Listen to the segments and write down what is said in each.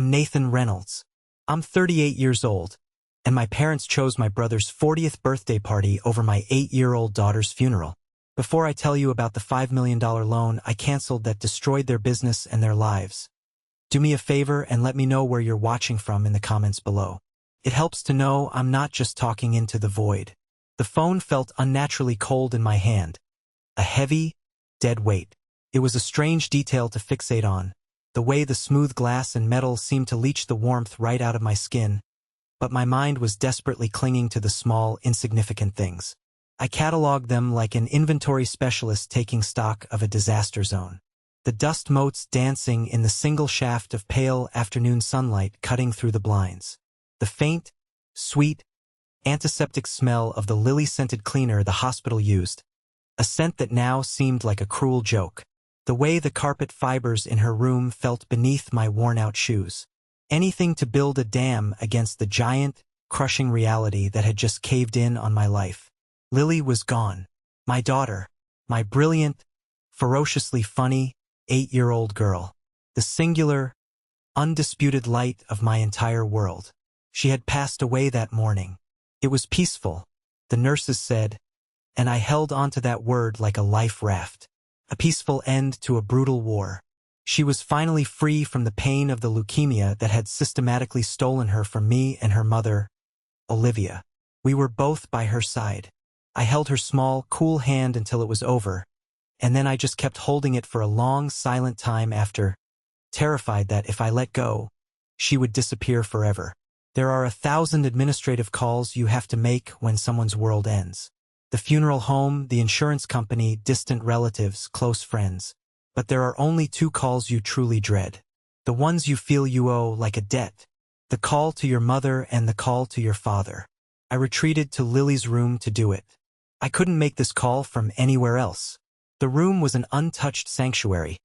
I'm Nathan Reynolds. I'm 38 years old, and my parents chose my brother's 40th birthday party over my 8-year-old daughter's funeral. Before I tell you about the $5 million loan I canceled that destroyed their business and their lives, do me a favor and let me know where you're watching from in the comments below. It helps to know I'm not just talking into the void. The phone felt unnaturally cold in my hand, a heavy, dead weight. It was a strange detail to fixate on, the way the smooth glass and metal seemed to leach the warmth right out of my skin, but my mind was desperately clinging to the small, insignificant things. I cataloged them like an inventory specialist taking stock of a disaster zone. The dust motes dancing in the single shaft of pale afternoon sunlight cutting through the blinds. The faint, sweet, antiseptic smell of the lily-scented cleaner the hospital used, a scent that now seemed like a cruel joke. The way the carpet fibers in her room felt beneath my worn-out shoes. Anything to build a dam against the giant, crushing reality that had just caved in on my life. Lily was gone. My daughter, my brilliant, ferociously funny, 8-year-old girl. The singular, undisputed light of my entire world. She had passed away that morning. It was peaceful, the nurses said, and I held onto that word like a life raft. A peaceful end to a brutal war. She was finally free from the pain of the leukemia that had systematically stolen her from me and her mother, Olivia. We were both by her side. I held her small, cool hand until it was over, and then I just kept holding it for a long, silent time after, terrified that if I let go, she would disappear forever. There are 1,000 administrative calls you have to make when someone's world ends. The funeral home, the insurance company, distant relatives, close friends. But there are only 2 calls you truly dread. The ones you feel you owe like a debt. The call to your mother and the call to your father. I retreated to Lily's room to do it. I couldn't make this call from anywhere else. The room was an untouched sanctuary,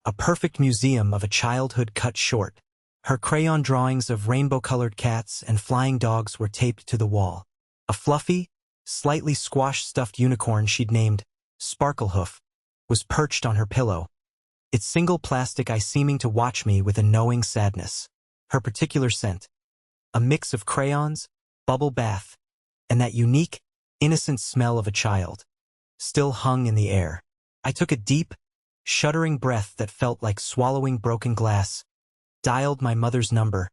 a perfect museum of a childhood cut short. Her crayon drawings of rainbow-colored cats and flying dogs were taped to the wall. A fluffy, slightly squash-stuffed unicorn she'd named Sparklehoof was perched on her pillow, its single plastic eye seeming to watch me with a knowing sadness. Her particular scent, a mix of crayons, bubble bath, and that unique, innocent smell of a child, still hung in the air. I took a deep, shuddering breath that felt like swallowing broken glass, dialed my mother's number,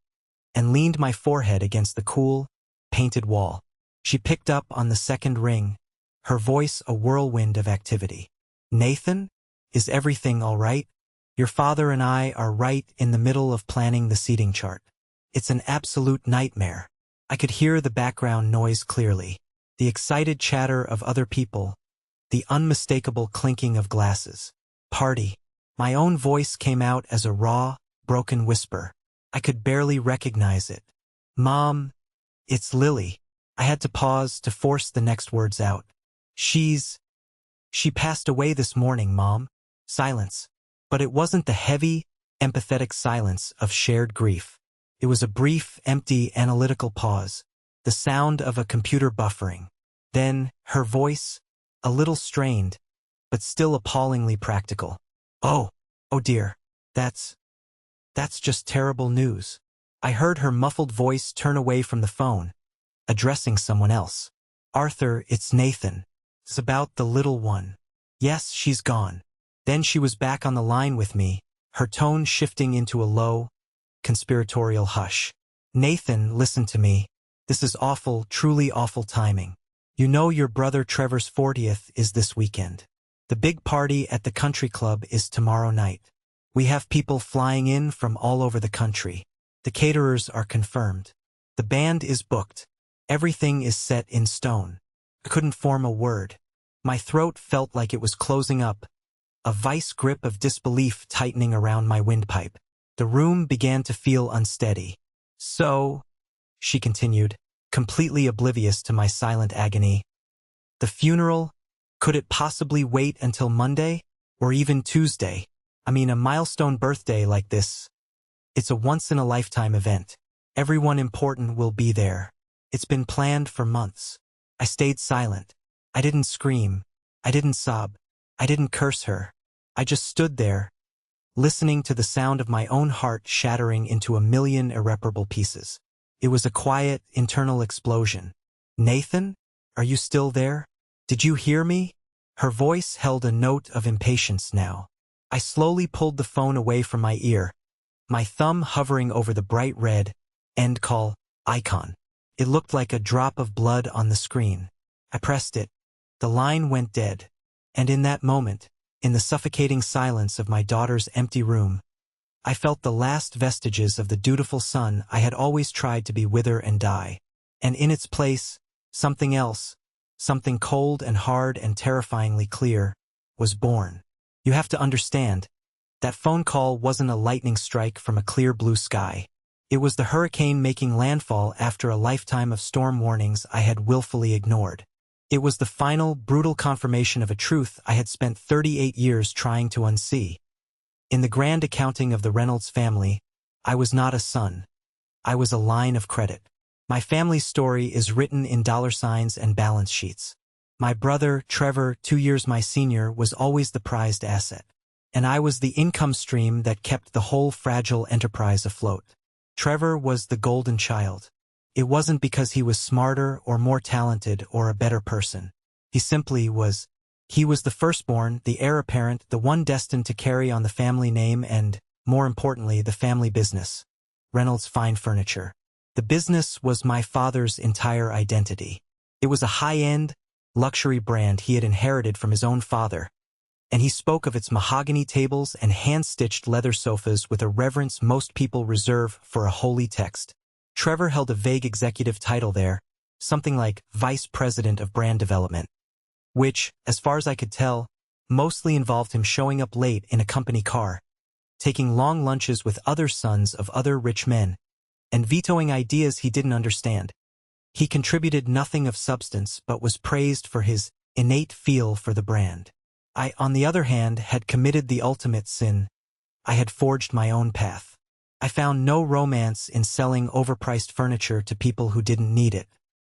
and leaned my forehead against the cool, painted wall. She picked up on the second ring, her voice a whirlwind of activity. Nathan, is everything all right? Your father and I are right in the middle of planning the seating chart. It's an absolute nightmare. I could hear the background noise clearly, the excited chatter of other people, the unmistakable clinking of glasses. Party. My own voice came out as a raw, broken whisper. I could barely recognize it. Mom, it's Lily. I had to pause to force the next words out. She passed away this morning, Mom. Silence. But it wasn't the heavy, empathetic silence of shared grief. It was a brief, empty, analytical pause, the sound of a computer buffering. Then, her voice, a little strained, but still appallingly practical. Oh dear, that's just terrible news. I heard her muffled voice turn away from the phone, addressing someone else. Arthur, it's Nathan. It's about the little one. Yes, she's gone. Then she was back on the line with me, her tone shifting into a low, conspiratorial hush. Nathan, listen to me. This is awful, truly awful timing. You know your brother Trevor's 40th is this weekend. The big party at the country club is tomorrow night. We have people flying in from all over the country. The caterers are confirmed. The band is booked. Everything is set in stone. I couldn't form a word. My throat felt like it was closing up, a vice grip of disbelief tightening around my windpipe. The room began to feel unsteady. So, she continued, completely oblivious to my silent agony. The funeral? Could it possibly wait until Monday? Or even Tuesday? I mean, a milestone birthday like this. It's a once-in-a-lifetime event. Everyone important will be there. It's been planned for months. I stayed silent. I didn't scream. I didn't sob. I didn't curse her. I just stood there, listening to the sound of my own heart shattering into a million irreparable pieces. It was a quiet, internal explosion. "Nathan? Are you still there? Did you hear me?" Her voice held a note of impatience now. I slowly pulled the phone away from my ear, my thumb hovering over the bright red end call icon. It looked like a drop of blood on the screen. I pressed it. The line went dead. And in that moment, in the suffocating silence of my daughter's empty room, I felt the last vestiges of the dutiful son I had always tried to be wither and die. And in its place, something else, something cold and hard and terrifyingly clear, was born. You have to understand, that phone call wasn't a lightning strike from a clear blue sky. It was the hurricane making landfall after a lifetime of storm warnings I had willfully ignored. It was the final, brutal confirmation of a truth I had spent 38 years trying to unsee. In the grand accounting of the Reynolds family, I was not a son. I was a line of credit. My family's story is written in dollar signs and balance sheets. My brother, Trevor, 2 years my senior, was always the prized asset. And I was the income stream that kept the whole fragile enterprise afloat. Trevor was the golden child. It wasn't because he was smarter or more talented or a better person. He simply was. He was the firstborn, the heir apparent, the one destined to carry on the family name and, more importantly, the family business. Reynolds Fine Furniture. The business was my father's entire identity. It was a high-end, luxury brand he had inherited from his own father, and he spoke of its mahogany tables and hand-stitched leather sofas with a reverence most people reserve for a holy text. Trevor held a vague executive title there, something like Vice President of Brand Development, which, as far as I could tell, mostly involved him showing up late in a company car, taking long lunches with other sons of other rich men, and vetoing ideas he didn't understand. He contributed nothing of substance but was praised for his innate feel for the brand. I, on the other hand, had committed the ultimate sin. I had forged my own path. I found no romance in selling overpriced furniture to people who didn't need it.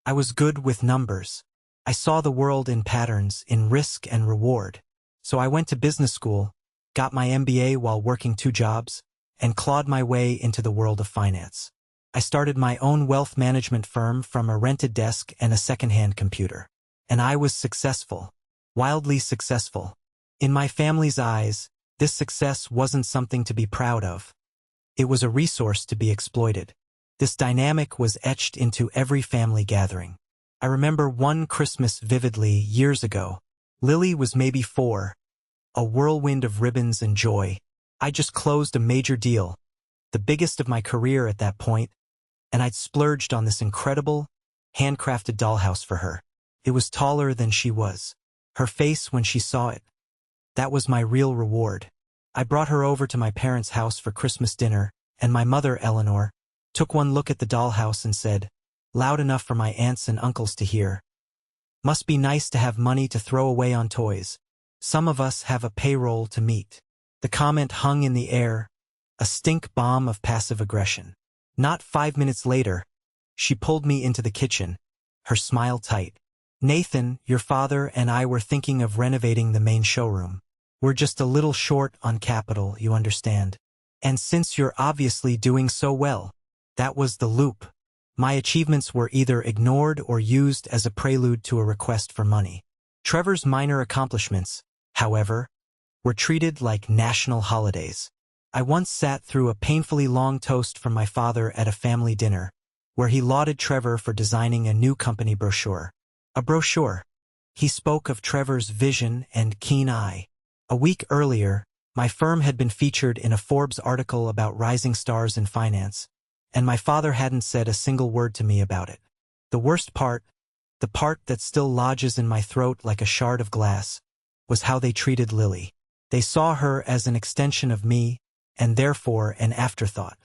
I was good with numbers. I saw the world in patterns, in risk and reward. So I went to business school, got my MBA while working 2 jobs, and clawed my way into the world of finance. I started my own wealth management firm from a rented desk and a second-hand computer. And I was successful. Wildly successful. In my family's eyes, this success wasn't something to be proud of. It was a resource to be exploited. This dynamic was etched into every family gathering. I remember one Christmas vividly years ago. Lily was maybe 4. A whirlwind of ribbons and joy. I just closed a major deal, the biggest of my career at that point, and I'd splurged on this incredible, handcrafted dollhouse for her. It was taller than she was. Her face when she saw it. That was my real reward. I brought her over to my parents' house for Christmas dinner, and my mother, Eleanor, took one look at the dollhouse and said, loud enough for my aunts and uncles to hear, "Must be nice to have money to throw away on toys. Some of us have a payroll to meet." The comment hung in the air, a stink bomb of passive aggression. Not 5 minutes later, she pulled me into the kitchen, her smile tight. "Nathan, your father and I were thinking of renovating the main showroom. We're just a little short on capital, you understand. And since you're obviously doing so well," that was the loop. My achievements were either ignored or used as a prelude to a request for money. Trevor's minor accomplishments, however, were treated like national holidays. I once sat through a painfully long toast from my father at a family dinner, where he lauded Trevor for designing a new company brochure. A brochure. He spoke of Trevor's vision and keen eye. A week earlier, my firm had been featured in a Forbes article about rising stars in finance, and my father hadn't said a single word to me about it. The worst part, the part that still lodges in my throat like a shard of glass, was how they treated Lily. They saw her as an extension of me, and therefore an afterthought.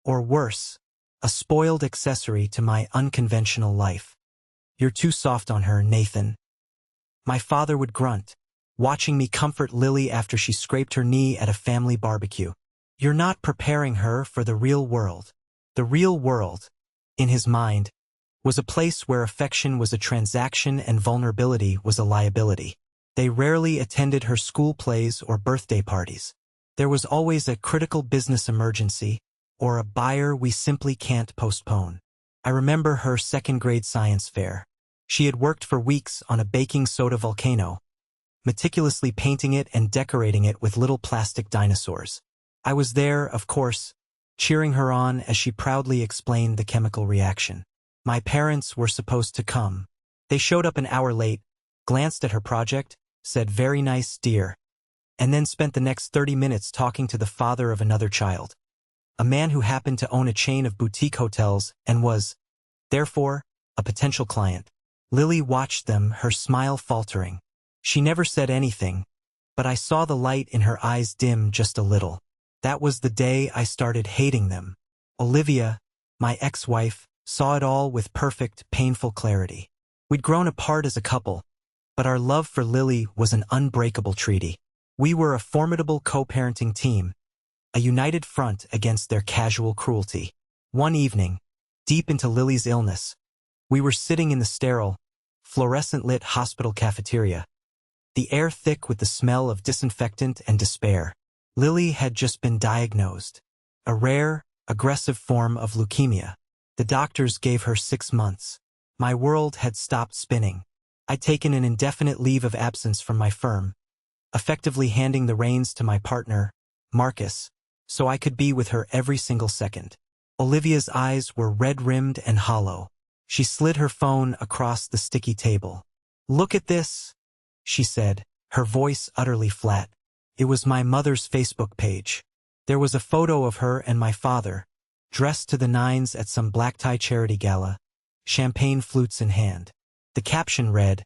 Or worse, a spoiled accessory to my unconventional life. "You're too soft on her, Nathan." My father would grunt, watching me comfort Lily after she scraped her knee at a family barbecue. "You're not preparing her for the real world." The real world, in his mind, was a place where affection was a transaction and vulnerability was a liability. They rarely attended her school plays or birthday parties. There was always a critical business emergency, or a buyer we simply can't postpone. I remember her second-grade science fair. She had worked for weeks on a baking soda volcano, meticulously painting it and decorating it with little plastic dinosaurs. I was there, of course, cheering her on as she proudly explained the chemical reaction. My parents were supposed to come. They showed up an hour late, glanced at her project, said, "Very nice, dear," and then spent the next 30 minutes talking to the father of another child, a man who happened to own a chain of boutique hotels and was, therefore, a potential client. Lily watched them, her smile faltering. She never said anything, but I saw the light in her eyes dim just a little. That was the day I started hating them. Olivia, my ex-wife, saw it all with perfect, painful clarity. We'd grown apart as a couple, but our love for Lily was an unbreakable treaty. We were a formidable co-parenting team, a united front against their casual cruelty. One evening, deep into Lily's illness, we were sitting in the sterile, fluorescent-lit hospital cafeteria, the air thick with the smell of disinfectant and despair. Lily had just been diagnosed, a rare, aggressive form of leukemia. The doctors gave her 6 months. My world had stopped spinning. I'd taken an indefinite leave of absence from my firm, effectively handing the reins to my partner, Marcus, so I could be with her every single second. Olivia's eyes were red-rimmed and hollow. She slid her phone across the sticky table. "Look at this," she said, her voice utterly flat. It was my mother's Facebook page. There was a photo of her and my father, dressed to the nines at some black-tie charity gala, champagne flutes in hand. The caption read,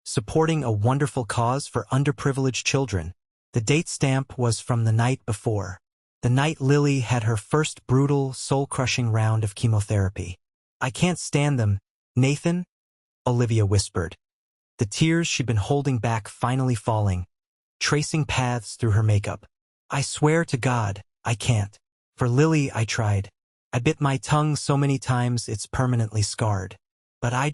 "Supporting a wonderful cause for underprivileged children." The date stamp was from the night before, the night Lily had her first brutal, soul-crushing round of chemotherapy. "I can't stand them, Nathan," Olivia whispered, the tears she'd been holding back finally falling, tracing paths through her makeup. "I swear to God, I can't. For Lily, I tried. I bit my tongue so many times it's permanently scarred. But I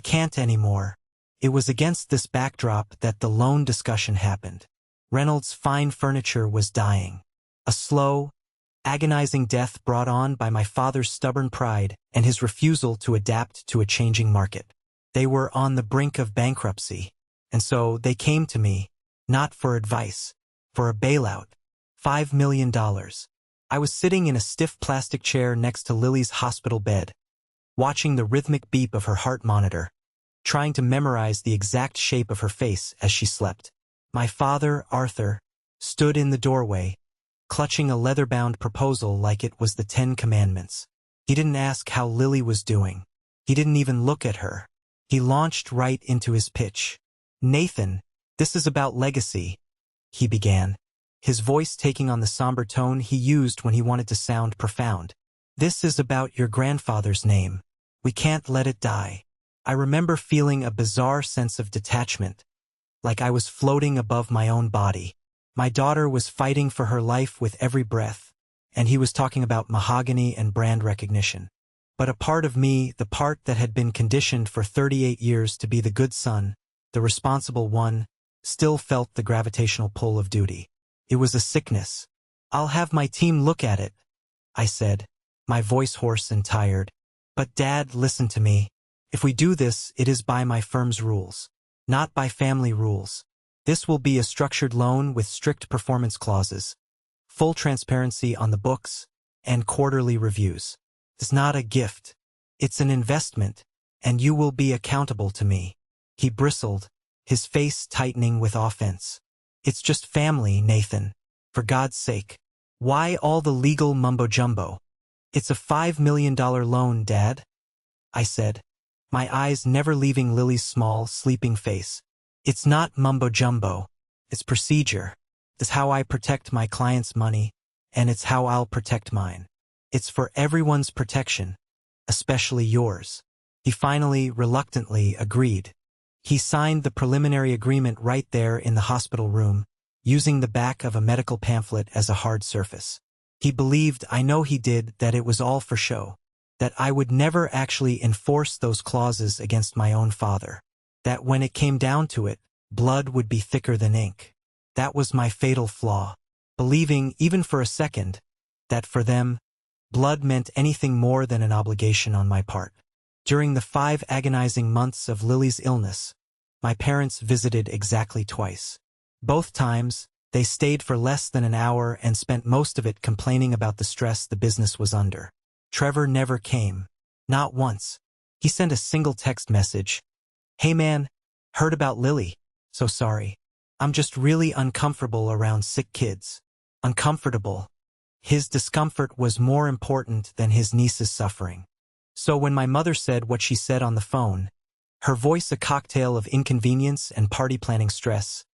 can't anymore." It was against this backdrop that the loan discussion happened. Reynolds' fine furniture was dying. A slow, agonizing death brought on by my father's stubborn pride and his refusal to adapt to a changing market. They were on the brink of bankruptcy, and so they came to me, not for advice, for a bailout. $5 million. I was sitting in a stiff plastic chair next to Lily's hospital bed, watching the rhythmic beep of her heart monitor, trying to memorize the exact shape of her face as she slept. My father, Arthur, stood in the doorway, clutching a leather-bound proposal like it was the 10 Commandments. He didn't ask how Lily was doing. He didn't even look at her. He launched right into his pitch. "Nathan, this is about legacy," he began, his voice taking on the somber tone he used when he wanted to sound profound. "This is about your grandfather's name. We can't let it die." I remember feeling a bizarre sense of detachment, like I was floating above my own body. My daughter was fighting for her life with every breath, and he was talking about mahogany and brand recognition. But a part of me, the part that had been conditioned for 38 years to be the good son, the responsible one, still felt the gravitational pull of duty. It was a sickness. "I'll have my team look at it," I said, my voice hoarse and tired. "But Dad, listen to me. If we do this, it is by my firm's rules, not by family rules. This will be a structured loan with strict performance clauses, full transparency on the books, and quarterly reviews. It's not a gift. It's an investment, and you will be accountable to me." He bristled, his face tightening with offense. "It's just family, Nathan. For God's sake. Why all the legal mumbo-jumbo?" "It's a $5 million loan, Dad," I said, my eyes never leaving Lily's small, sleeping face. "It's not mumbo-jumbo. It's procedure. It's how I protect my client's money, and it's how I'll protect mine. It's for everyone's protection, especially yours." He finally, reluctantly, agreed. He signed the preliminary agreement right there in the hospital room, using the back of a medical pamphlet as a hard surface. He believed, I know he did, that it was all for show, that I would never actually enforce those clauses against my own father, that when it came down to it, blood would be thicker than ink. That was my fatal flaw. believing, even for a second, that for them, blood meant anything more than an obligation on my part. During the 5 agonizing months of Lily's illness, my parents visited exactly twice. Both times, they stayed for less than an hour and spent most of it complaining about the stress the business was under. Trevor never came. Not once. He sent a single text message. "Hey man, heard about Lily. So sorry. I'm just really uncomfortable around sick kids." Uncomfortable. His discomfort was more important than his niece's suffering. So when my mother said what she said on the phone, her voice a cocktail of inconvenience and party planning stress,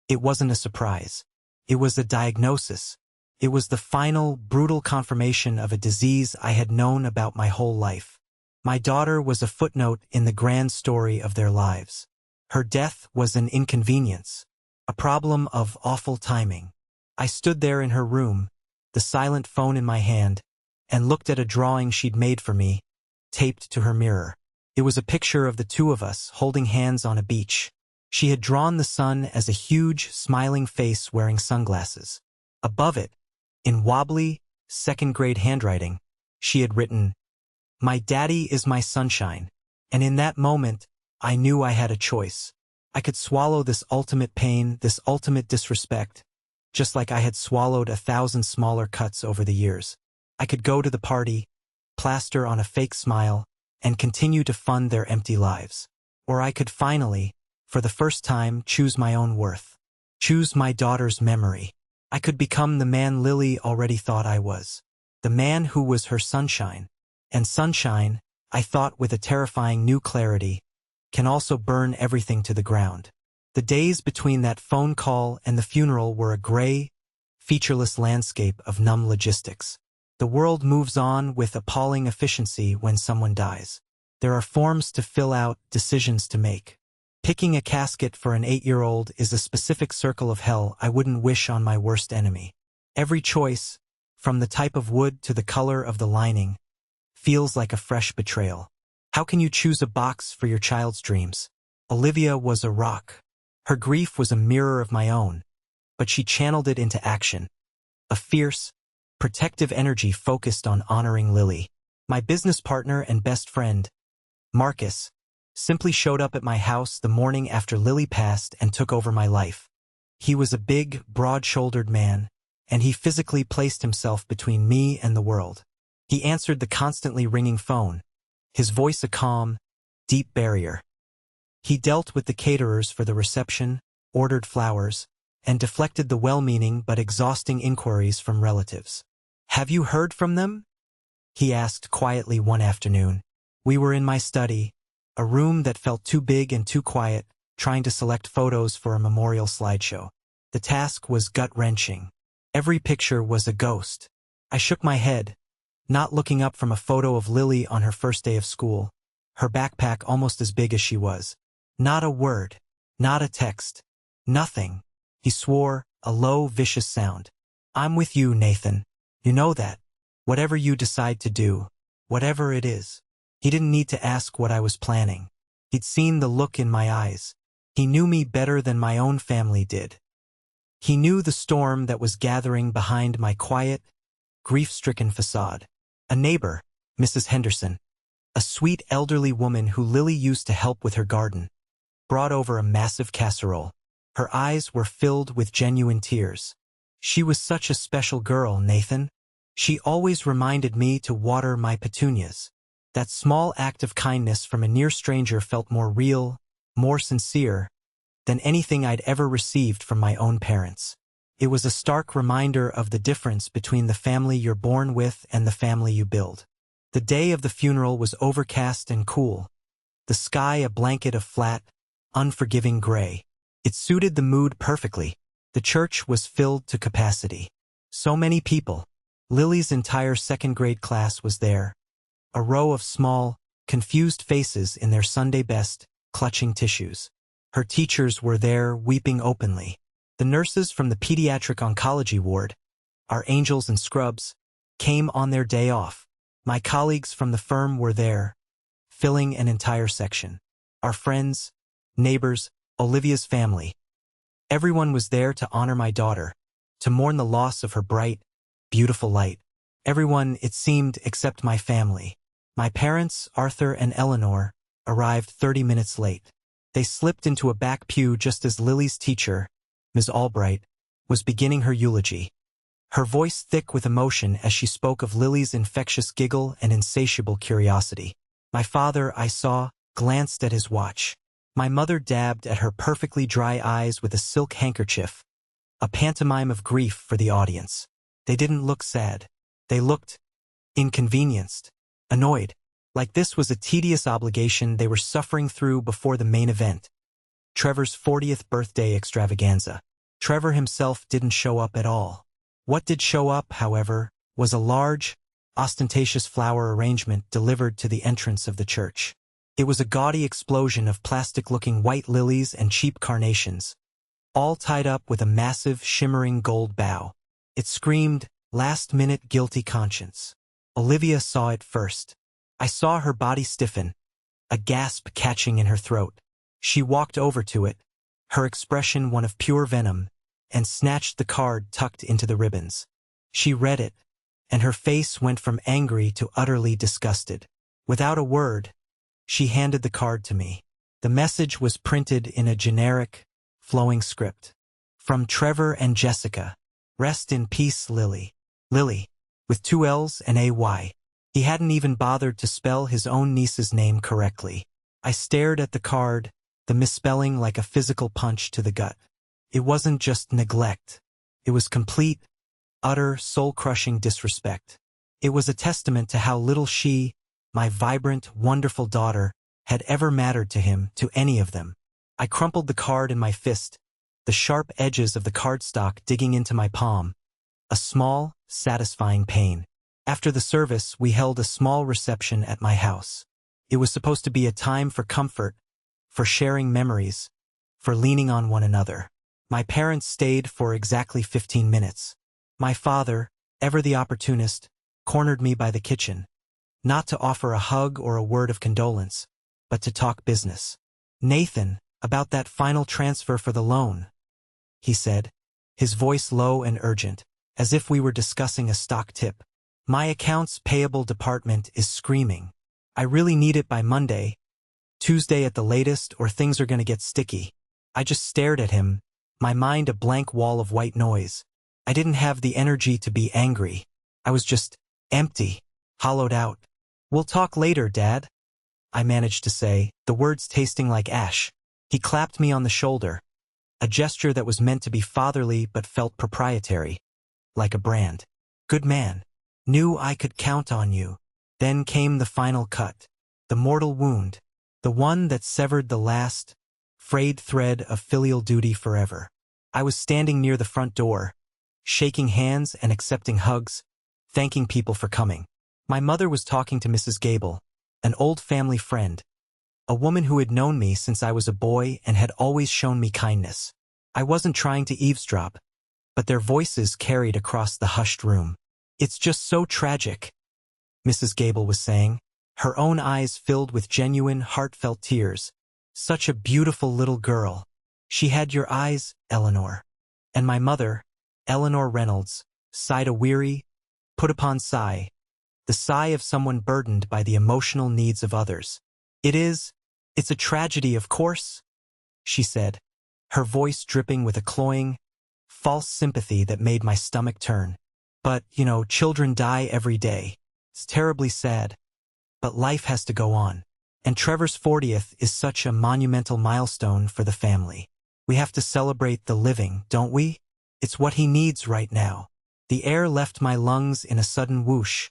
it wasn't a surprise. It was a diagnosis. It was the final, brutal confirmation of a disease I had known about my whole life. My daughter was a footnote in the grand story of their lives. Her death was an inconvenience, a problem of awful timing. I stood there in her room, the silent phone in my hand, and looked at a drawing she'd made for me, taped to her mirror. It was a picture of the two of us holding hands on a beach. She had drawn the sun as a huge, smiling face wearing sunglasses. Above it, in wobbly, second-grade handwriting, she had written, "My daddy is my sunshine." And in that moment, I knew I had a choice. I could swallow this ultimate pain, this ultimate disrespect, just like I had swallowed 1,000 smaller cuts over the years. I could go to the party, plaster on a fake smile, and continue to fund their empty lives. Or I could finally, for the first time, choose my own worth. Choose my daughter's memory. I could become the man Lily already thought I was. The man who was her sunshine. And sunshine, I thought with a terrifying new clarity, can also burn everything to the ground. The days between that phone call and the funeral were a gray, featureless landscape of numb logistics. The world moves on with appalling efficiency when someone dies. There are forms to fill out, decisions to make. Picking a casket for an 8-year-old is a specific circle of hell I wouldn't wish on my worst enemy. Every choice, from the type of wood to the color of the lining, feels like a fresh betrayal. How can you choose a box for your child's dreams? Olivia was a rock. Her grief was a mirror of my own, but she channeled it into action. A fierce, protective energy focused on honoring Lily. My business partner and best friend, Marcus, simply showed up at my house the morning after Lily passed and took over my life. He was a big, broad-shouldered man, and he physically placed himself between me and the world. He answered the constantly ringing phone, his voice a calm, deep barrier. He dealt with the caterers for the reception, ordered flowers, and deflected the well-meaning but exhausting inquiries from relatives. "Have you heard from them?" he asked quietly one afternoon. We were in my study, a room that felt too big and too quiet, trying to select photos for a memorial slideshow. The task was gut-wrenching. Every picture was a ghost. I shook my head, not looking up from a photo of Lily on her first day of school, her backpack almost as big as she was. Not a word, not a text, nothing. He swore, a low, vicious sound. "I'm with you, Nathan. You know that. Whatever you decide to do, whatever it is." He didn't need to ask what I was planning. He'd seen the look in my eyes. He knew me better than my own family did. He knew the storm that was gathering behind my quiet, grief-stricken facade. A neighbor, Mrs. Henderson, a sweet elderly woman who Lily used to help with her garden, brought over a massive casserole. Her eyes were filled with genuine tears. "She was such a special girl, Nathan. She always reminded me to water my petunias." That small act of kindness from a near stranger felt more real, more sincere, than anything I'd ever received from my own parents. It was a stark reminder of the difference between the family you're born with and the family you build. The day of the funeral was overcast and cool, the sky a blanket of flat, unforgiving gray. It suited the mood perfectly. The church was filled to capacity. So many people. Lily's entire second-grade class was there. A row of small, confused faces in their Sunday best, clutching tissues. Her teachers were there, weeping openly. The nurses from the pediatric oncology ward, our angels and scrubs, came on their day off. My colleagues from the firm were there, filling an entire section. Our friends, neighbors, Olivia's family. Everyone was there to honor my daughter, to mourn the loss of her bright, beautiful light. Everyone, it seemed, except my family. My parents, Arthur and Eleanor, arrived 30 minutes late. They slipped into a back pew just as Lily's teacher, Ms. Albright, was beginning her eulogy. Her voice thick with emotion as she spoke of Lily's infectious giggle and insatiable curiosity. My father, I saw, glanced at his watch. My mother dabbed at her perfectly dry eyes with a silk handkerchief, a pantomime of grief for the audience. They didn't look sad. They looked inconvenienced, annoyed, like this was a tedious obligation they were suffering through before the main event, Trevor's 40th birthday extravaganza. Trevor himself didn't show up at all. What did show up, however, was a large, ostentatious flower arrangement delivered to the entrance of the church. It was a gaudy explosion of plastic-looking white lilies and cheap carnations, all tied up with a massive, shimmering gold bow. It screamed, last-minute guilty conscience. Olivia saw it first. I saw her body stiffen, a gasp catching in her throat. She walked over to it, her expression one of pure venom, and snatched the card tucked into the ribbons. She read it, and her face went from angry to utterly disgusted. Without a word, she handed the card to me. The message was printed in a generic, flowing script. From Trevor and Jessica. Rest in peace, Lily. Lily, with 2 L's and a Y. He hadn't even bothered to spell his own niece's name correctly. I stared at the card, the misspelling like a physical punch to the gut. It wasn't just neglect. It was complete, utter, soul-crushing disrespect. It was a testament to how little she, my vibrant, wonderful daughter, had ever mattered to him, to any of them. I crumpled the card in my fist, the sharp edges of the cardstock digging into my palm. A small, satisfying pain. After the service, we held a small reception at my house. It was supposed to be a time for comfort, for sharing memories, for leaning on one another. My parents stayed for exactly 15 minutes. My father, ever the opportunist, cornered me by the kitchen, not to offer a hug or a word of condolence, but to talk business. Nathan, about that final transfer for the loan, he said, his voice low and urgent, as if we were discussing a stock tip. My accounts payable department is screaming. I really need it by Monday, Tuesday at the latest, or things are going to get sticky. I just stared at him, my mind a blank wall of white noise. I didn't have the energy to be angry. I was just empty, hollowed out. We'll talk later, Dad, I managed to say, the words tasting like ash. He clapped me on the shoulder, a gesture that was meant to be fatherly but felt proprietary, like a brand. Good man. Knew I could count on you. Then came the final cut, the mortal wound, the one that severed the last, frayed thread of filial duty forever. I was standing near the front door, shaking hands and accepting hugs, thanking people for coming. My mother was talking to Mrs. Gable, an old family friend, a woman who had known me since I was a boy and had always shown me kindness. I wasn't trying to eavesdrop, but their voices carried across the hushed room. It's just so tragic, Mrs. Gable was saying, her own eyes filled with genuine, heartfelt tears. Such a beautiful little girl. She had your eyes, Eleanor. And my mother, Eleanor Reynolds, sighed a weary, put-upon sigh, the sigh of someone burdened by the emotional needs of others. It's a tragedy, of course, she said, her voice dripping with a cloying, false sympathy that made my stomach turn. But, children die every day. It's terribly sad. But life has to go on. And Trevor's 40th is such a monumental milestone for the family. We have to celebrate the living, don't we? It's what he needs right now. The air left my lungs in a sudden whoosh,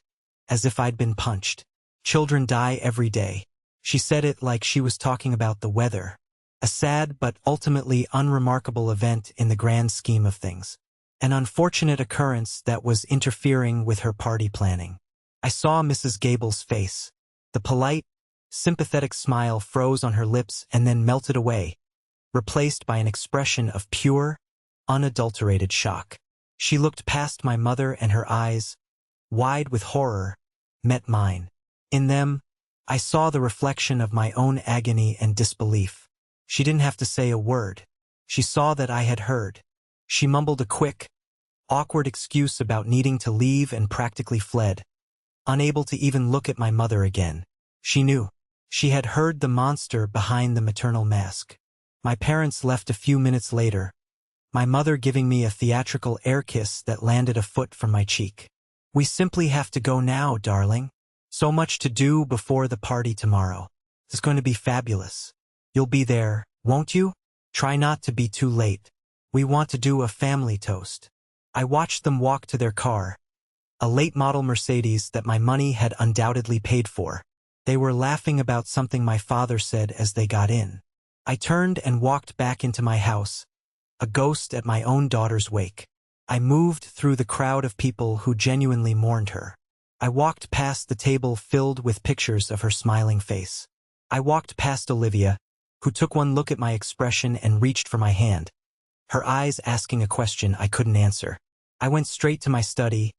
as if I'd been punched. Children die every day. She said it like she was talking about the weather. A sad but ultimately unremarkable event in the grand scheme of things. An unfortunate occurrence that was interfering with her party planning. I saw Mrs. Gable's face. The polite, sympathetic smile froze on her lips and then melted away, replaced by an expression of pure, unadulterated shock. She looked past my mother and her eyes, wide with horror, met mine. In them, I saw the reflection of my own agony and disbelief. She didn't have to say a word. She saw that I had heard. She mumbled a quick, awkward excuse about needing to leave and practically fled, unable to even look at my mother again. She knew. She had heard the monster behind the maternal mask. My parents left a few minutes later, my mother giving me a theatrical air kiss that landed a foot from my cheek. "We simply have to go now, darling. So much to do before the party tomorrow. It's going to be fabulous. You'll be there, won't you? Try not to be too late. We want to do a family toast." I watched them walk to their car, a late-model Mercedes that my money had undoubtedly paid for. They were laughing about something my father said as they got in. I turned and walked back into my house, a ghost at my own daughter's wake. I moved through the crowd of people who genuinely mourned her. I walked past the table filled with pictures of her smiling face. I walked past Olivia, who took one look at my expression and reached for my hand, her eyes asking a question I couldn't answer. I went straight to my study,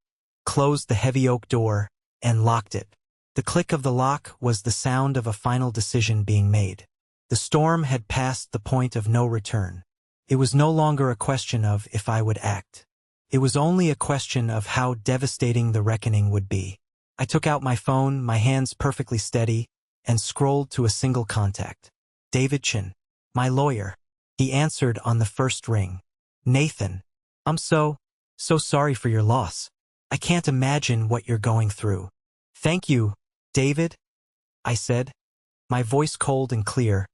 closed the heavy oak door, and locked it. The click of the lock was the sound of a final decision being made. The storm had passed the point of no return. It was no longer a question of if I would act. It was only a question of how devastating the reckoning would be. I took out my phone, my hands perfectly steady, and scrolled to a single contact. David Chin, my lawyer. He answered on the first ring. "Nathan, I'm so sorry for your loss. I can't imagine what you're going through." "Thank you, David," I said, my voice cold and clear,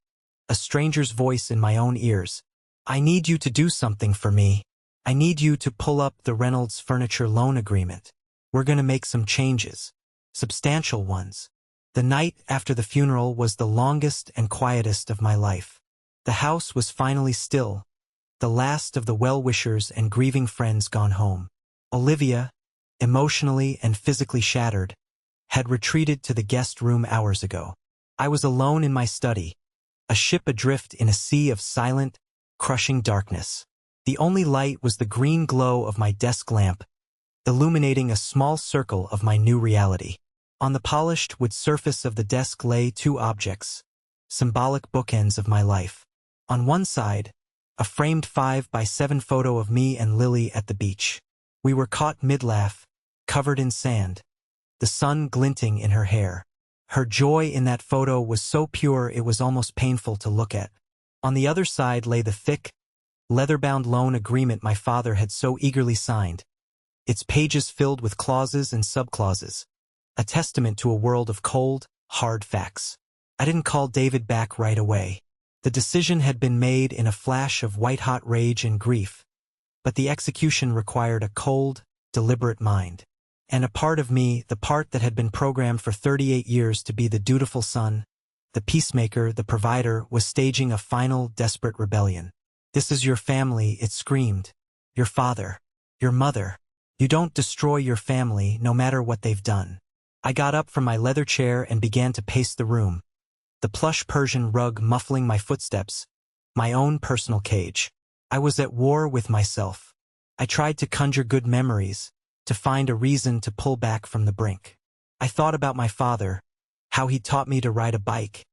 a stranger's voice in my own ears. "I need you to do something for me. I need you to pull up the Reynolds Furniture loan agreement. We're going to make some changes. Substantial ones." The night after the funeral was the longest and quietest of my life. The house was finally still, the last of the well-wishers and grieving friends gone home. Olivia, emotionally and physically shattered, had retreated to the guest room hours ago. I was alone in my study, a ship adrift in a sea of silent, crushing darkness. The only light was the green glow of my desk lamp, illuminating a small circle of my new reality. On the polished wood surface of the desk lay two objects, symbolic bookends of my life. On one side, a framed 5x7 photo of me and Lily at the beach. We were caught mid-laugh, covered in sand, the sun glinting in her hair. Her joy in that photo was so pure it was almost painful to look at. On the other side lay the thick, leather-bound loan agreement my father had so eagerly signed, its pages filled with clauses and subclauses, a testament to a world of cold, hard facts. I didn't call David back right away. The decision had been made in a flash of white-hot rage and grief, but the execution required a cold, deliberate mind. And a part of me, the part that had been programmed for 38 years to be the dutiful son, the peacemaker, the provider, was staging a final, desperate rebellion. "This is your family," it screamed. "Your father. Your mother. You don't destroy your family, no matter what they've done." I got up from my leather chair and began to pace the room, the plush Persian rug muffling my footsteps, my own personal cage. I was at war with myself. I tried to conjure good memories, to find a reason to pull back from the brink. I thought about my father, how he taught me to ride a bike,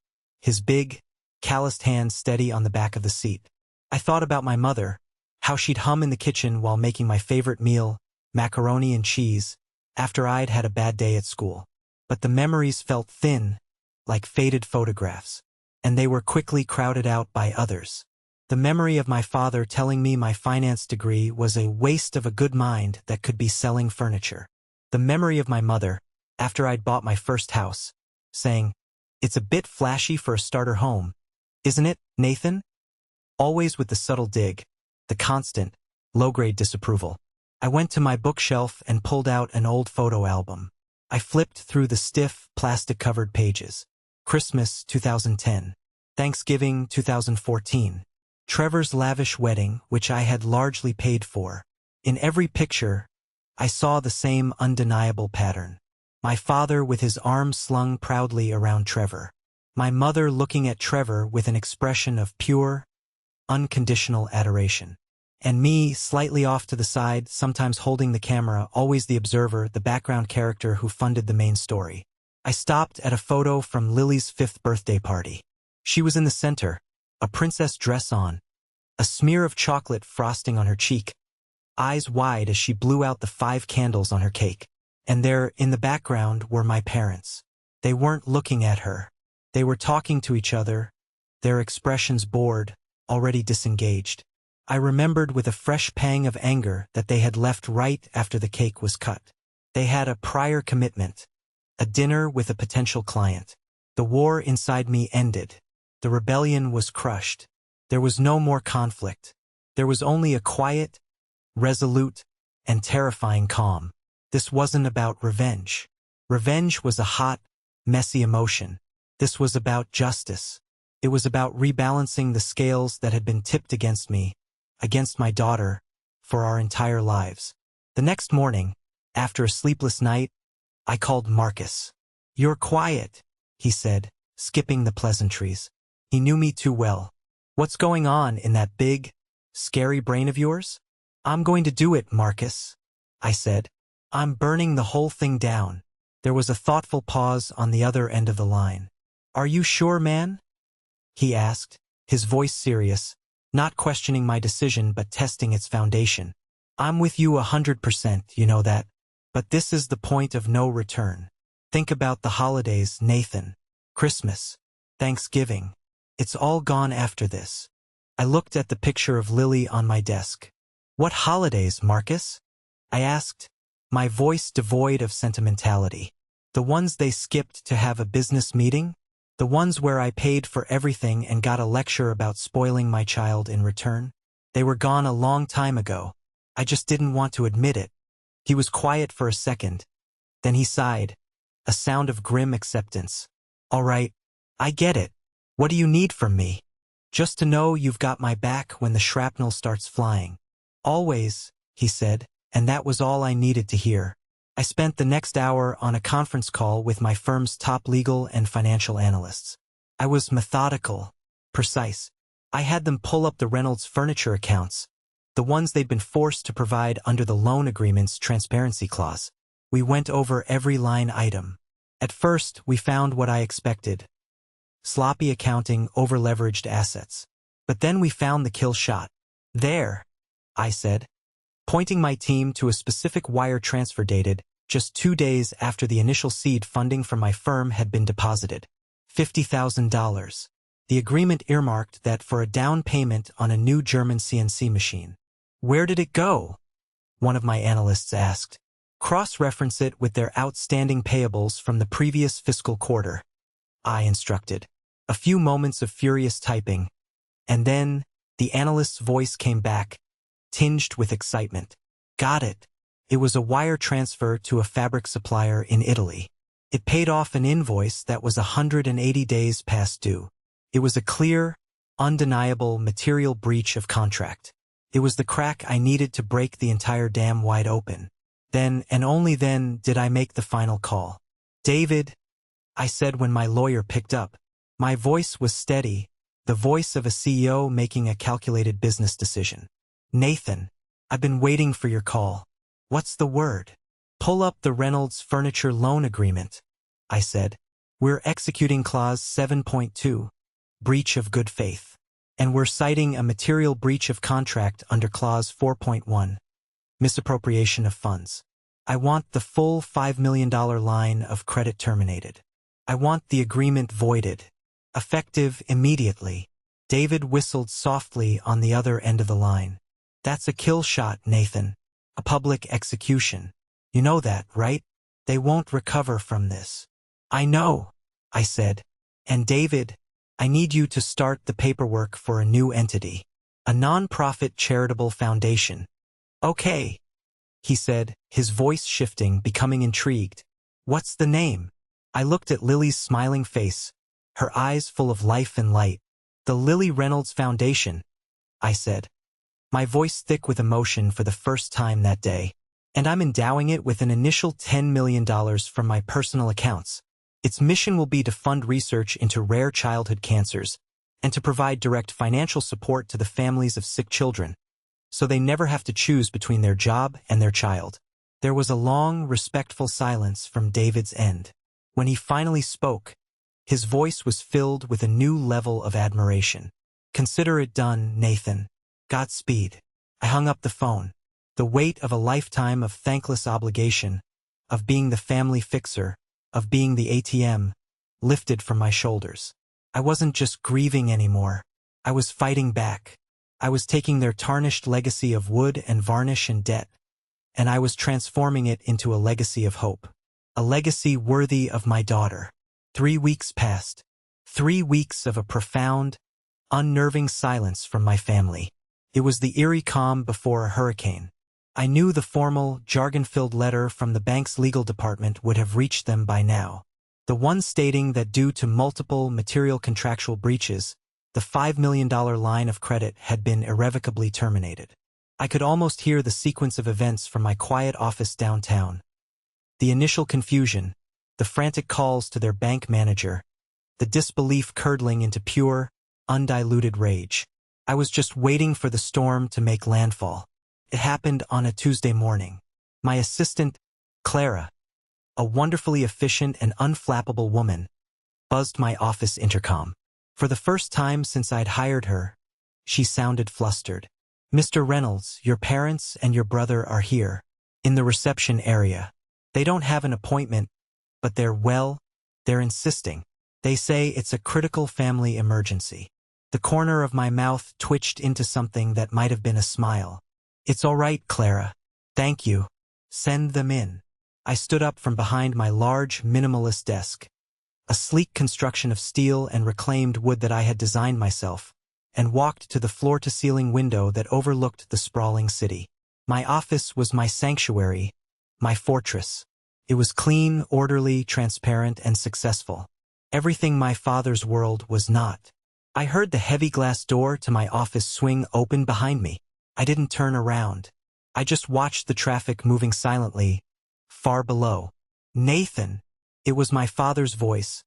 his big, calloused hands steady on the back of the seat. I thought about my mother, how she'd hum in the kitchen while making my favorite meal, macaroni and cheese, after I'd had a bad day at school. But the memories felt thin, like faded photographs, and they were quickly crowded out by others. The memory of my father telling me my finance degree was a waste of a good mind that could be selling furniture. The memory of my mother, after I'd bought my first house, saying, "It's a bit flashy for a starter home, isn't it, Nathan?" Always with the subtle dig, the constant, low-grade disapproval. I went to my bookshelf and pulled out an old photo album. I flipped through the stiff, plastic-covered pages. Christmas 2010. Thanksgiving 2014. Trevor's lavish wedding, which I had largely paid for. In every picture, I saw the same undeniable pattern. My father with his arms slung proudly around Trevor. My mother looking at Trevor with an expression of pure, unconditional adoration. And me, slightly off to the side, sometimes holding the camera, always the observer, the background character who funded the main story. I stopped at a photo from Lily's 5th birthday party. She was in the center, a princess dress on, a smear of chocolate frosting on her cheek, eyes wide as she blew out the 5 candles on her cake. And there, in the background, were my parents. They weren't looking at her. They were talking to each other, their expressions bored, already disengaged. I remembered with a fresh pang of anger that they had left right after the cake was cut. They had a prior commitment, a dinner with a potential client. The war inside me ended. The rebellion was crushed. There was no more conflict. There was only a quiet, resolute, and terrifying calm. This wasn't about revenge. Revenge was a hot, messy emotion. This was about justice. It was about rebalancing the scales that had been tipped against me, against my daughter, for our entire lives. The next morning, after a sleepless night, I called Marcus. "You're quiet," he said, skipping the pleasantries. He knew me too well. "What's going on in that big, scary brain of yours?" "I'm going to do it, Marcus," I said. "I'm burning the whole thing down." There was a thoughtful pause on the other end of the line. "Are you sure, man?" he asked, his voice serious, not questioning my decision but testing its foundation. "I'm with you 100%, you know that. But this is the point of no return. Think about the holidays, Nathan. Christmas, Thanksgiving. It's all gone after this." I looked at the picture of Lily on my desk. "What holidays, Marcus?" I asked, my voice devoid of sentimentality. "The ones they skipped to have a business meeting? The ones where I paid for everything and got a lecture about spoiling my child in return? They were gone a long time ago. I just didn't want to admit it." He was quiet for a second. Then he sighed, a sound of grim acceptance. "All right, I get it. What do you need from me?" "Just to know you've got my back when the shrapnel starts flying." "Always," he said, and that was all I needed to hear. I spent the next hour on a conference call with my firm's top legal and financial analysts. I was methodical, precise. I had them pull up the Reynolds furniture accounts, the ones they'd been forced to provide under the loan agreement's transparency clause. We went over every line item. At first, we found what I expected: sloppy accounting, over-leveraged assets. But then we found the kill shot. "There," I said, pointing my team to a specific wire transfer dated just 2 days after the initial seed funding from my firm had been deposited. $50,000. The agreement earmarked that for a down payment on a new German CNC machine. "Where did it go?" one of my analysts asked. "Cross-reference it with their outstanding payables from the previous fiscal quarter," I instructed. A few moments of furious typing, and then the analyst's voice came back, tinged with excitement. "Got it. It was a wire transfer to a fabric supplier in Italy. It paid off an invoice that was 180 days past due. It was a clear, undeniable material breach of contract. It was the crack I needed to break the entire dam wide open. Then, and only then, did I make the final call. "David," I said when my lawyer picked up. My voice was steady, the voice of a CEO making a calculated business decision. "Nathan, I've been waiting for your call. What's the word?" "Pull up the Reynolds furniture loan agreement," I said. "We're executing clause 7.2, breach of good faith. And we're citing a material breach of contract under clause 4.1, misappropriation of funds. I want the full $5 million line of credit terminated. I want the agreement voided, effective immediately." David whistled softly on the other end of the line. "That's a kill shot, Nathan. A public execution. You know that, right? They won't recover from this." "I know," I said. "And David, I need you to start the paperwork for a new entity. A non-profit charitable foundation." "Okay," he said, his voice shifting, becoming intrigued. "What's the name?" I looked at Lily's smiling face, her eyes full of life and light. "The Lily Reynolds Foundation," I said, my voice thick with emotion for the first time that day. "And I'm endowing it with an initial $10 million from my personal accounts. Its mission will be to fund research into rare childhood cancers and to provide direct financial support to the families of sick children, so they never have to choose between their job and their child." There was a long, respectful silence from David's end. When he finally spoke, his voice was filled with a new level of admiration. "Consider it done, Nathan. Godspeed." I hung up the phone. The weight of a lifetime of thankless obligation, of being the family fixer, of being the ATM, lifted from my shoulders. I wasn't just grieving anymore. I was fighting back. I was taking their tarnished legacy of wood and varnish and debt, and I was transforming it into a legacy of hope. A legacy worthy of my daughter. 3 weeks passed. 3 weeks of a profound, unnerving silence from my family. It was the eerie calm before a hurricane. I knew the formal, jargon-filled letter from the bank's legal department would have reached them by now. The one stating that due to multiple material contractual breaches, the $5 million line of credit had been irrevocably terminated. I could almost hear the sequence of events from my quiet office downtown. The initial confusion, the frantic calls to their bank manager, the disbelief curdling into pure, undiluted rage. I was just waiting for the storm to make landfall. It happened on a Tuesday morning. My assistant, Clara, a wonderfully efficient and unflappable woman, buzzed my office intercom. For the first time since I'd hired her, she sounded flustered. "Mr. Reynolds, your parents and your brother are here, in the reception area. They don't have an appointment, but they're insisting. They say it's a critical family emergency." The corner of my mouth twitched into something that might have been a smile. "It's all right, Clara. Thank you. Send them in." I stood up from behind my large, minimalist desk, a sleek construction of steel and reclaimed wood that I had designed myself, and walked to the floor-to-ceiling window that overlooked the sprawling city. My office was my sanctuary, my fortress. It was clean, orderly, transparent, and successful. Everything my father's world was not. I heard the heavy glass door to my office swing open behind me. I didn't turn around. I just watched the traffic moving silently, far below. "Nathan!" It was my father's voice,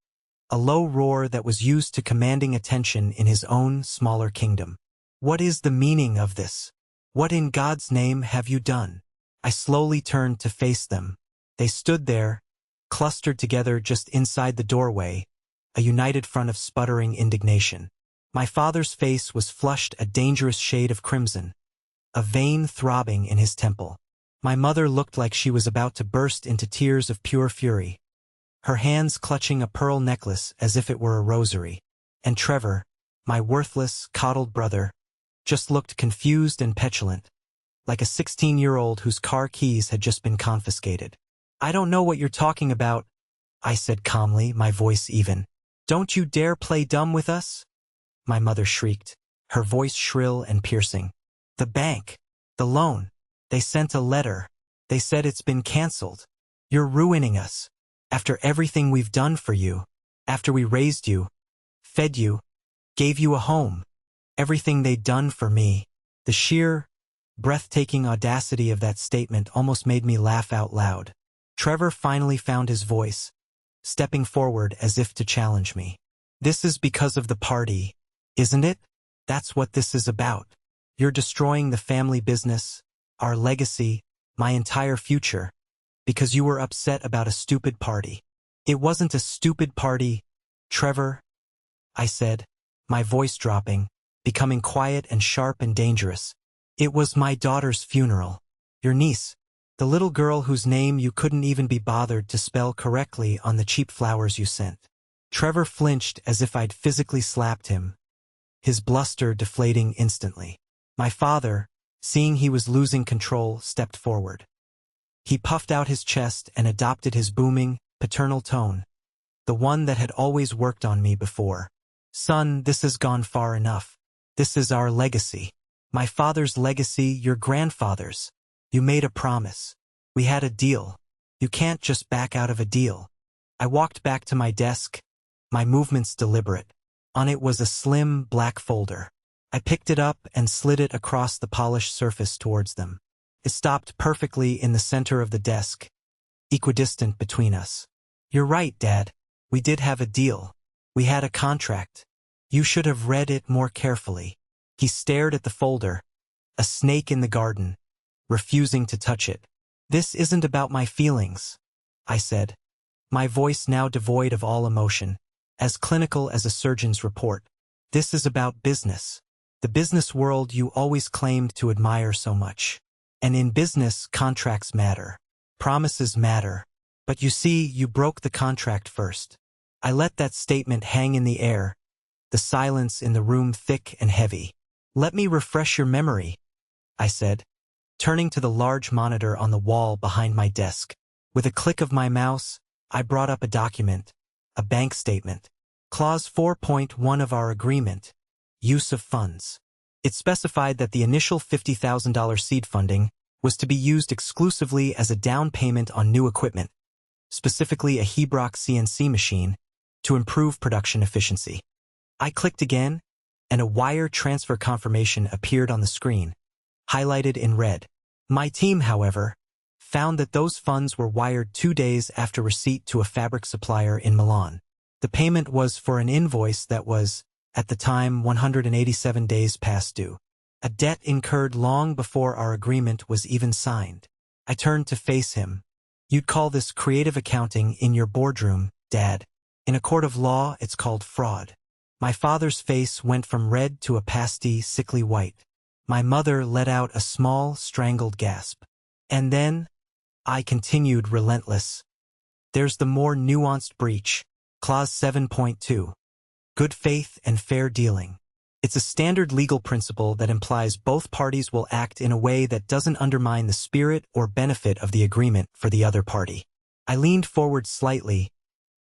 a low roar that was used to commanding attention in his own smaller kingdom. "What is the meaning of this? What in God's name have you done?" I slowly turned to face them. They stood there, clustered together just inside the doorway, a united front of sputtering indignation. My father's face was flushed a dangerous shade of crimson, a vein throbbing in his temple. My mother looked like she was about to burst into tears of pure fury, her hands clutching a pearl necklace as if it were a rosary. And Trevor, my worthless, coddled brother, just looked confused and petulant, like a 16-year-old whose car keys had just been confiscated. "I don't know what you're talking about," I said calmly, my voice even. "Don't you dare play dumb with us," my mother shrieked, her voice shrill and piercing. "The bank, the loan, they sent a letter. They said it's been canceled. You're ruining us. After everything we've done for you, after we raised you, fed you, gave you a home, everything they'd done for me." The sheer, breathtaking audacity of that statement almost made me laugh out loud. Trevor finally found his voice, stepping forward as if to challenge me. "This is because of the party, isn't it? That's what this is about. You're destroying the family business, our legacy, my entire future, because you were upset about a stupid party." "It wasn't a stupid party, Trevor," I said, my voice dropping, becoming quiet and sharp and dangerous. "It was my daughter's funeral. Your niece, the little girl whose name you couldn't even be bothered to spell correctly on the cheap flowers you sent." Trevor flinched as if I'd physically slapped him, his bluster deflating instantly. My father, seeing he was losing control, stepped forward. He puffed out his chest and adopted his booming, paternal tone, the one that had always worked on me before. "Son, this has gone far enough. This is our legacy. My father's legacy, your grandfather's. You made a promise. We had a deal. You can't just back out of a deal." I walked back to my desk, my movements deliberate. On it was a slim, black folder. I picked it up and slid it across the polished surface towards them. It stopped perfectly in the center of the desk, equidistant between us. "You're right, Dad. We did have a deal. We had a contract. You should have read it more carefully." He stared at the folder, a snake in the garden, refusing to touch it. "This isn't about my feelings," I said, my voice now devoid of all emotion, as clinical as a surgeon's report. "This is about business. The business world you always claimed to admire so much. And in business, contracts matter. Promises matter. But you see, you broke the contract first. I let that statement hang in the air, the silence in the room thick and heavy. Let me refresh your memory, I said, turning to the large monitor on the wall behind my desk. With a click of my mouse, I brought up a document, a bank statement. Clause 4.1 of our agreement, use of funds. It specified that the initial $50,000 seed funding was to be used exclusively as a down payment on new equipment, specifically a Hebrock CNC machine, to improve production efficiency. I clicked again, and a wire transfer confirmation appeared on the screen, highlighted in red. My team, however, found that those funds were wired 2 days after receipt to a fabric supplier in Milan. The payment was for an invoice that was, at the time, 187 days past due. A debt incurred long before our agreement was even signed. I turned to face him. You'd call this creative accounting in your boardroom, Dad. In a court of law, it's called fraud. My father's face went from red to a pasty, sickly white. My mother let out a small, strangled gasp. And then, I continued relentless. There's the more nuanced breach. Clause 7.2. Good faith and fair dealing. It's a standard legal principle that implies both parties will act in a way that doesn't undermine the spirit or benefit of the agreement for the other party. I leaned forward slightly,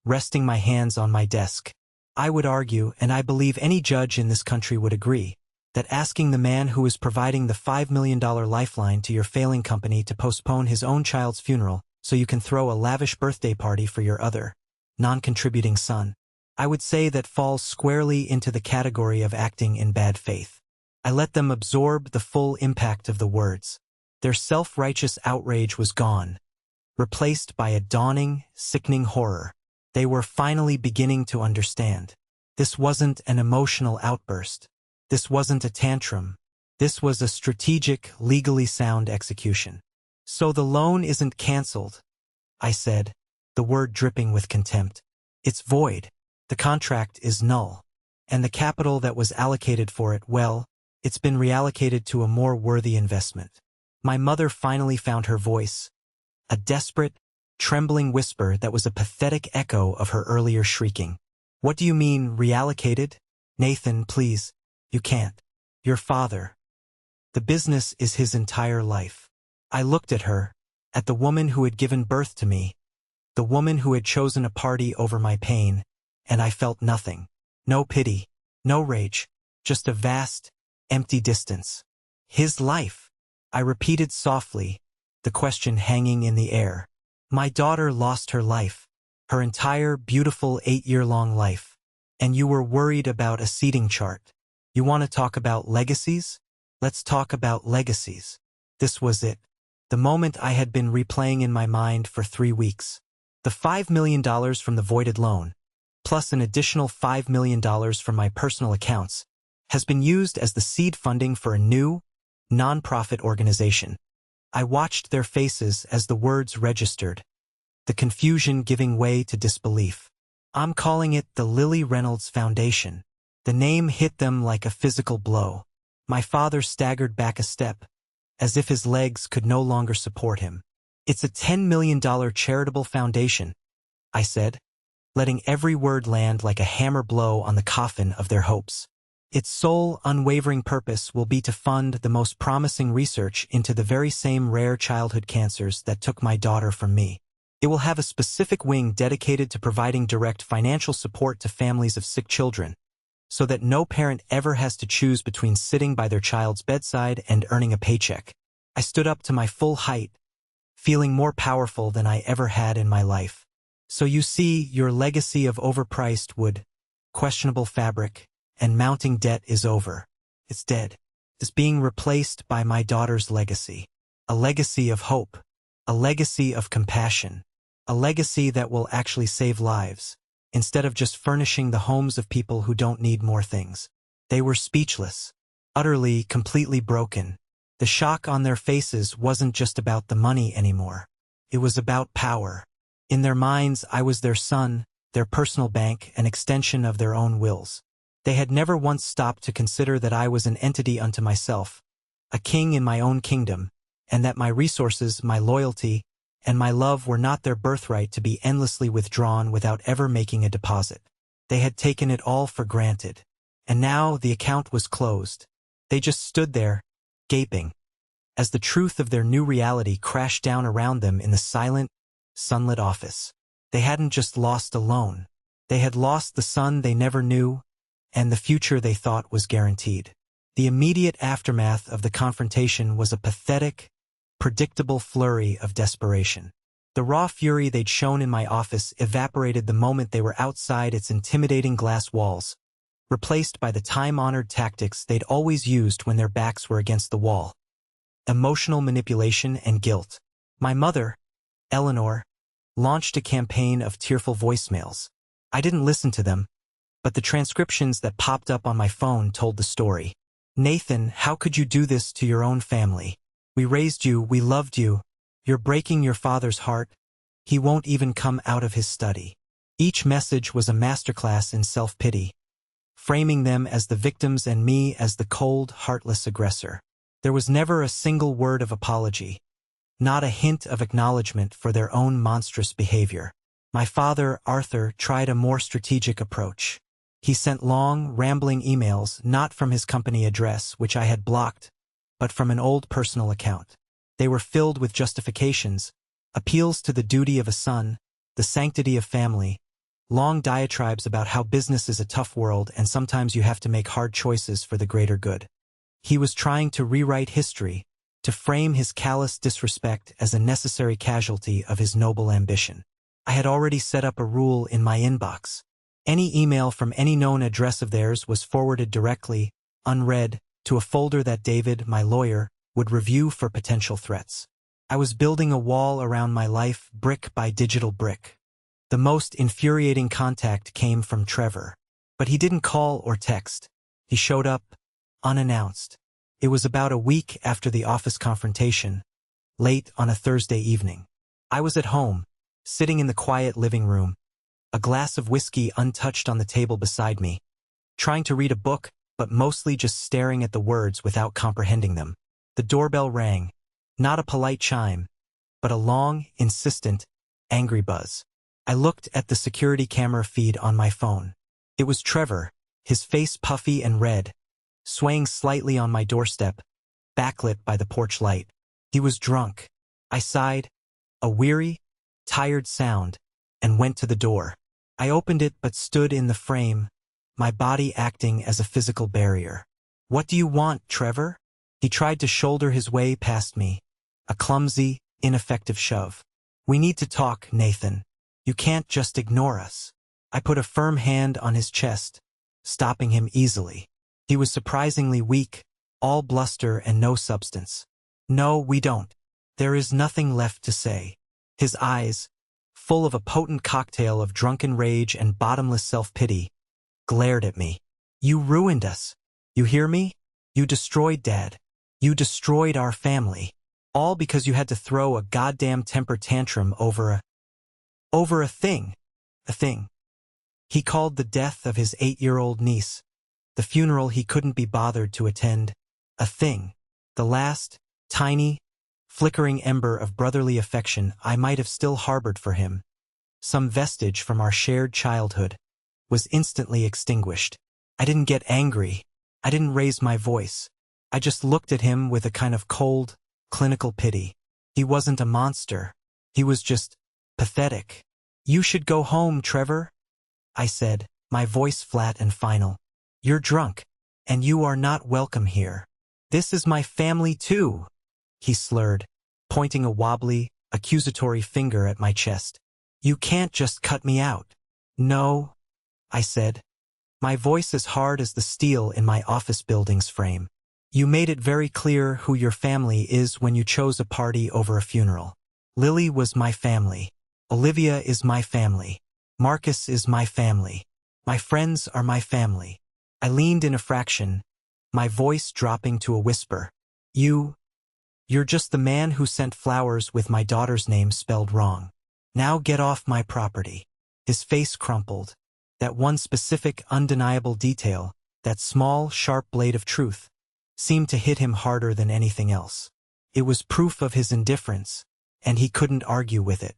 resting my hands on my desk. I would argue, and I believe any judge in this country would agree, that asking the man who is providing the $5 million lifeline to your failing company to postpone his own child's funeral so you can throw a lavish birthday party for your other, non-contributing son, I would say that falls squarely into the category of acting in bad faith. I let them absorb the full impact of the words. Their self-righteous outrage was gone, replaced by a dawning, sickening horror. They were finally beginning to understand. This wasn't an emotional outburst. This wasn't a tantrum. This was a strategic, legally sound execution. So the loan isn't canceled, I said, the word dripping with contempt. It's void. The contract is null. And the capital that was allocated for it, well, it's been reallocated to a more worthy investment. My mother finally found her voice, a desperate, trembling whisper that was a pathetic echo of her earlier shrieking. What do you mean, reallocated? Nathan, please. You can't. Your father. The business is his entire life. I looked at her, at the woman who had given birth to me, the woman who had chosen a party over my pain, and I felt nothing. No pity, no rage, just a vast, empty distance. His life. I repeated softly, the question hanging in the air. My daughter lost her life, her entire beautiful 8-year-long life. And you were worried about a seating chart. You want to talk about legacies? Let's talk about legacies. This was it. The moment I had been replaying in my mind for 3 weeks. The $5 million from the voided loan, plus an additional $5 million from my personal accounts, has been used as the seed funding for a new, non-profit organization. I watched their faces as the words registered, the confusion giving way to disbelief. I'm calling it the Lily Reynolds Foundation. The name hit them like a physical blow. My father staggered back a step, as if his legs could no longer support him. It's a $10 million charitable foundation, I said, letting every word land like a hammer blow on the coffin of their hopes. Its sole, unwavering purpose will be to fund the most promising research into the very same rare childhood cancers that took my daughter from me. It will have a specific wing dedicated to providing direct financial support to families of sick children, so that no parent ever has to choose between sitting by their child's bedside and earning a paycheck. I stood up to my full height, feeling more powerful than I ever had in my life. So you see, your legacy of overpriced wood, questionable fabric, and mounting debt is over. It's dead. It's being replaced by my daughter's legacy. A legacy of hope. A legacy of compassion. A legacy that will actually save lives, instead of just furnishing the homes of people who don't need more things. They were speechless. Utterly, completely broken. The shock on their faces wasn't just about the money anymore. It was about power. In their minds, I was their son, their personal bank, an extension of their own wills. They had never once stopped to consider that I was an entity unto myself, a king in my own kingdom, and that my resources, my loyalty, and my love were not their birthright to be endlessly withdrawn without ever making a deposit. They had taken it all for granted. And now the account was closed. They just stood there, gaping, as the truth of their new reality crashed down around them in the silent, sunlit office. They hadn't just lost a loan. They had lost the son they never knew, and the future they thought was guaranteed. The immediate aftermath of the confrontation was a pathetic, predictable flurry of desperation. The raw fury they'd shown in my office evaporated the moment they were outside its intimidating glass walls, replaced by the time-honored tactics they'd always used when their backs were against the wall: emotional manipulation and guilt. My mother, Eleanor, launched a campaign of tearful voicemails. I didn't listen to them, but the transcriptions that popped up on my phone told the story. "Nathan, how could you do this to your own family? We raised you, we loved you. You're breaking your father's heart. He won't even come out of his study." Each message was a masterclass in self-pity, framing them as the victims and me as the cold, heartless aggressor. There was never a single word of apology, not a hint of acknowledgement for their own monstrous behavior. My father, Arthur, tried a more strategic approach. He sent long, rambling emails not from his company address, which I had blocked, but from an old personal account. They were filled with justifications, appeals to the duty of a son, the sanctity of family, long diatribes about how business is a tough world and sometimes you have to make hard choices for the greater good. He was trying to rewrite history, to frame his callous disrespect as a necessary casualty of his noble ambition. I had already set up a rule in my inbox. Any email from any known address of theirs was forwarded directly, unread, to a folder that David, my lawyer, would review for potential threats. I was building a wall around my life, brick by digital brick. The most infuriating contact came from Trevor. But he didn't call or text. He showed up, unannounced. It was about a week after the office confrontation, late on a Thursday evening. I was at home, sitting in the quiet living room, a glass of whiskey untouched on the table beside me, trying to read a book, but mostly just staring at the words without comprehending them. The doorbell rang, not a polite chime, but a long, insistent, angry buzz. I looked at the security camera feed on my phone. It was Trevor, his face puffy and red, swaying slightly on my doorstep, backlit by the porch light. He was drunk. I sighed, a weary, tired sound, and went to the door. I opened it but stood in the frame, my body acting as a physical barrier. "What do you want, Trevor?" He tried to shoulder his way past me, a clumsy, ineffective shove. "We need to talk, Nathan. You can't just ignore us." I put a firm hand on his chest, stopping him easily. He was surprisingly weak, all bluster and no substance. "No, we don't. There is nothing left to say." His eyes, full of a potent cocktail of drunken rage and bottomless self-pity, glared at me. "You ruined us. You hear me? You destroyed Dad. You destroyed our family. All because you had to throw a goddamn temper tantrum over a thing. A thing." He called the death of his 8-year-old niece, the funeral he couldn't be bothered to attend, a thing. The last, tiny, flickering ember of brotherly affection I might have still harbored for him, some vestige from our shared childhood, was instantly extinguished. I didn't get angry. I didn't raise my voice. I just looked at him with a kind of cold, clinical pity. He wasn't a monster. He was just pathetic. "You should go home, Trevor," I said, my voice flat and final. "You're drunk, and you are not welcome here. This is my family too," he slurred, pointing a wobbly, accusatory finger at my chest. "You can't just cut me out." "No," I said, my voice as hard as the steel in my office building's frame. "You made it very clear who your family is when you chose a party over a funeral. Lily was my family. Olivia is my family. Marcus is my family. My friends are my family." I leaned in a fraction, my voice dropping to a whisper. You're just the man who sent flowers with my daughter's name spelled wrong. Now get off my property." His face crumpled. That one specific, undeniable detail, that small, sharp blade of truth, seemed to hit him harder than anything else. It was proof of his indifference, and he couldn't argue with it.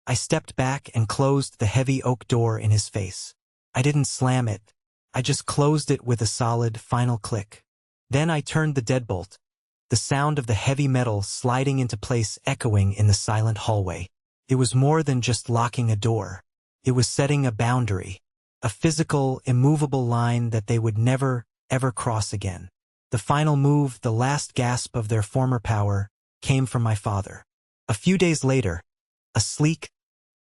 I stepped back and closed the heavy oak door in his face. I didn't slam it. I just closed it with a solid, final click. Then I turned the deadbolt, the sound of the heavy metal sliding into place echoing in the silent hallway. It was more than just locking a door. It was setting a boundary, a physical, immovable line that they would never, ever cross again. The final move, the last gasp of their former power, came from my father. A few days later, a sleek,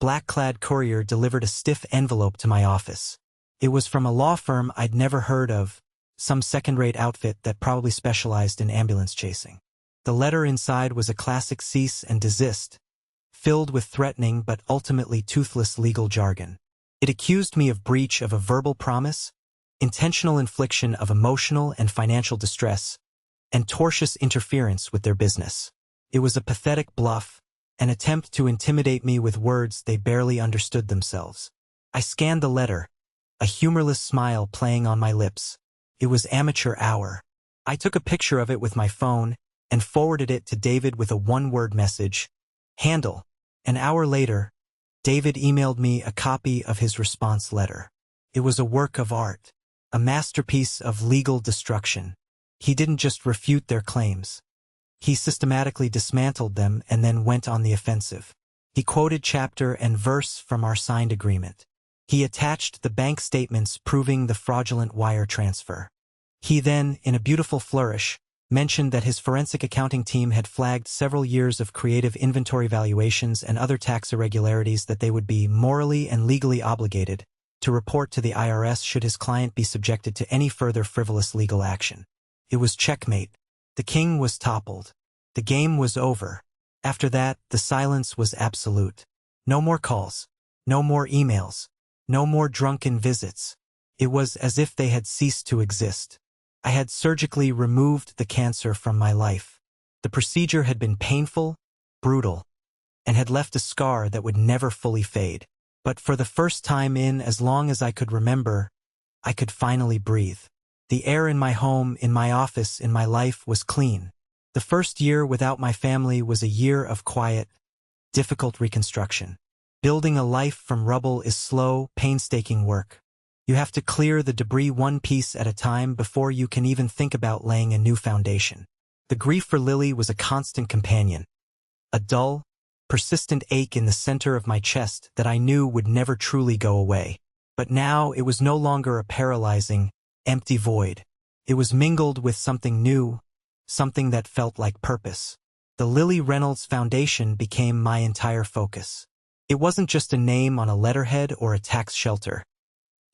black-clad courier delivered a stiff envelope to my office. It was from a law firm I'd never heard of, some second-rate outfit that probably specialized in ambulance chasing. The letter inside was a classic cease and desist, filled with threatening but ultimately toothless legal jargon. It accused me of breach of a verbal promise, intentional infliction of emotional and financial distress, and tortious interference with their business. It was a pathetic bluff, an attempt to intimidate me with words they barely understood themselves. I scanned the letter, a humorless smile playing on my lips. It was amateur hour. I took a picture of it with my phone and forwarded it to David with a one-word message, "Handle." An hour later, David emailed me a copy of his response letter. It was a work of art, a masterpiece of legal destruction. He didn't just refute their claims. He systematically dismantled them and then went on the offensive. He quoted chapter and verse from our signed agreement. He attached the bank statements proving the fraudulent wire transfer. He then, in a beautiful flourish, mentioned that his forensic accounting team had flagged several years of creative inventory valuations and other tax irregularities that they would be morally and legally obligated to report to the IRS should his client be subjected to any further frivolous legal action. It was checkmate. The king was toppled. The game was over. After that, the silence was absolute. No more calls. No more emails. No more drunken visits. It was as if they had ceased to exist. I had surgically removed the cancer from my life. The procedure had been painful, brutal, and had left a scar that would never fully fade. But for the first time in as long as I could remember, I could finally breathe. The air in my home, in my office, in my life was clean. The first year without my family was a year of quiet, difficult reconstruction. Building a life from rubble is slow, painstaking work. You have to clear the debris one piece at a time before you can even think about laying a new foundation. The grief for Lily was a constant companion, a dull, persistent ache in the center of my chest that I knew would never truly go away. But now it was no longer a paralyzing, empty void. It was mingled with something new, something that felt like purpose. The Lily Reynolds Foundation became my entire focus. It wasn't just a name on a letterhead or a tax shelter.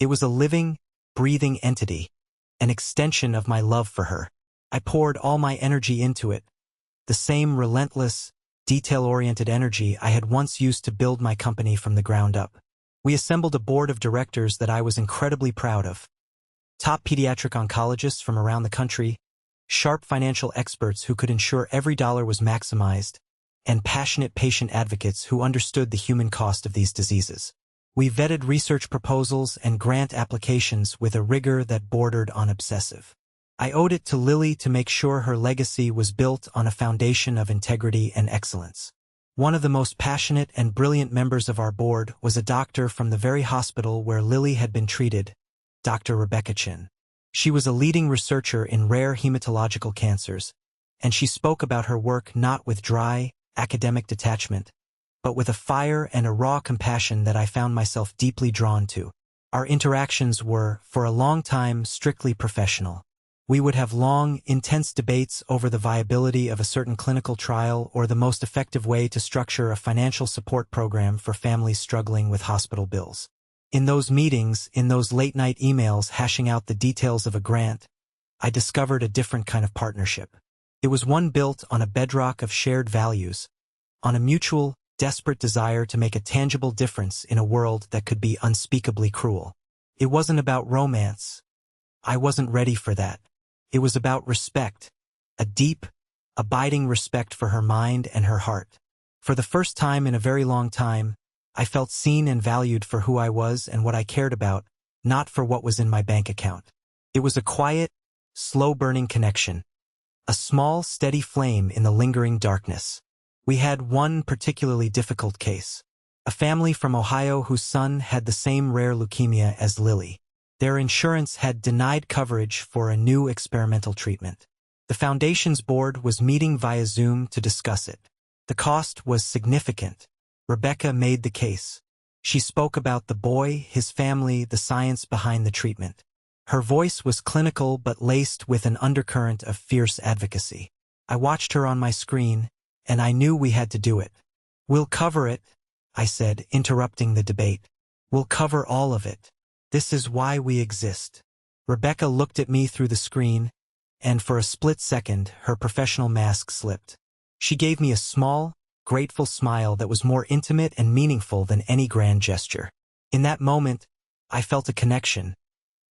It was a living, breathing entity, an extension of my love for her. I poured all my energy into it, the same relentless, detail-oriented energy I had once used to build my company from the ground up. We assembled a board of directors that I was incredibly proud of. Top pediatric oncologists from around the country, sharp financial experts who could ensure every dollar was maximized, and passionate patient advocates who understood the human cost of these diseases. We vetted research proposals and grant applications with a rigor that bordered on obsessive. I owed it to Lily to make sure her legacy was built on a foundation of integrity and excellence. One of the most passionate and brilliant members of our board was a doctor from the very hospital where Lily had been treated, Dr. Rebecca Chin. She was a leading researcher in rare hematological cancers, and she spoke about her work not with dry, academic detachment, but with a fire and a raw compassion that I found myself deeply drawn to. Our interactions were, for a long time, strictly professional. We would have long, intense debates over the viability of a certain clinical trial or the most effective way to structure a financial support program for families struggling with hospital bills. In those meetings, in those late-night emails hashing out the details of a grant, I discovered a different kind of partnership. It was one built on a bedrock of shared values, on a mutual, desperate desire to make a tangible difference in a world that could be unspeakably cruel. It wasn't about romance. I wasn't ready for that. It was about respect, a deep, abiding respect for her mind and her heart. For the first time in a very long time, I felt seen and valued for who I was and what I cared about, not for what was in my bank account. It was a quiet, slow-burning connection, a small, steady flame in the lingering darkness. We had one particularly difficult case. A family from Ohio whose son had the same rare leukemia as Lily. Their insurance had denied coverage for a new experimental treatment. The foundation's board was meeting via Zoom to discuss it. The cost was significant. Rebecca made the case. She spoke about the boy, his family, the science behind the treatment. Her voice was clinical but laced with an undercurrent of fierce advocacy. I watched her on my screen, and I knew we had to do it. "We'll cover it," I said, interrupting the debate. "We'll cover all of it. This is why we exist." Rebecca looked at me through the screen, and for a split second, her professional mask slipped. She gave me a small, grateful smile that was more intimate and meaningful than any grand gesture. In that moment, I felt a connection,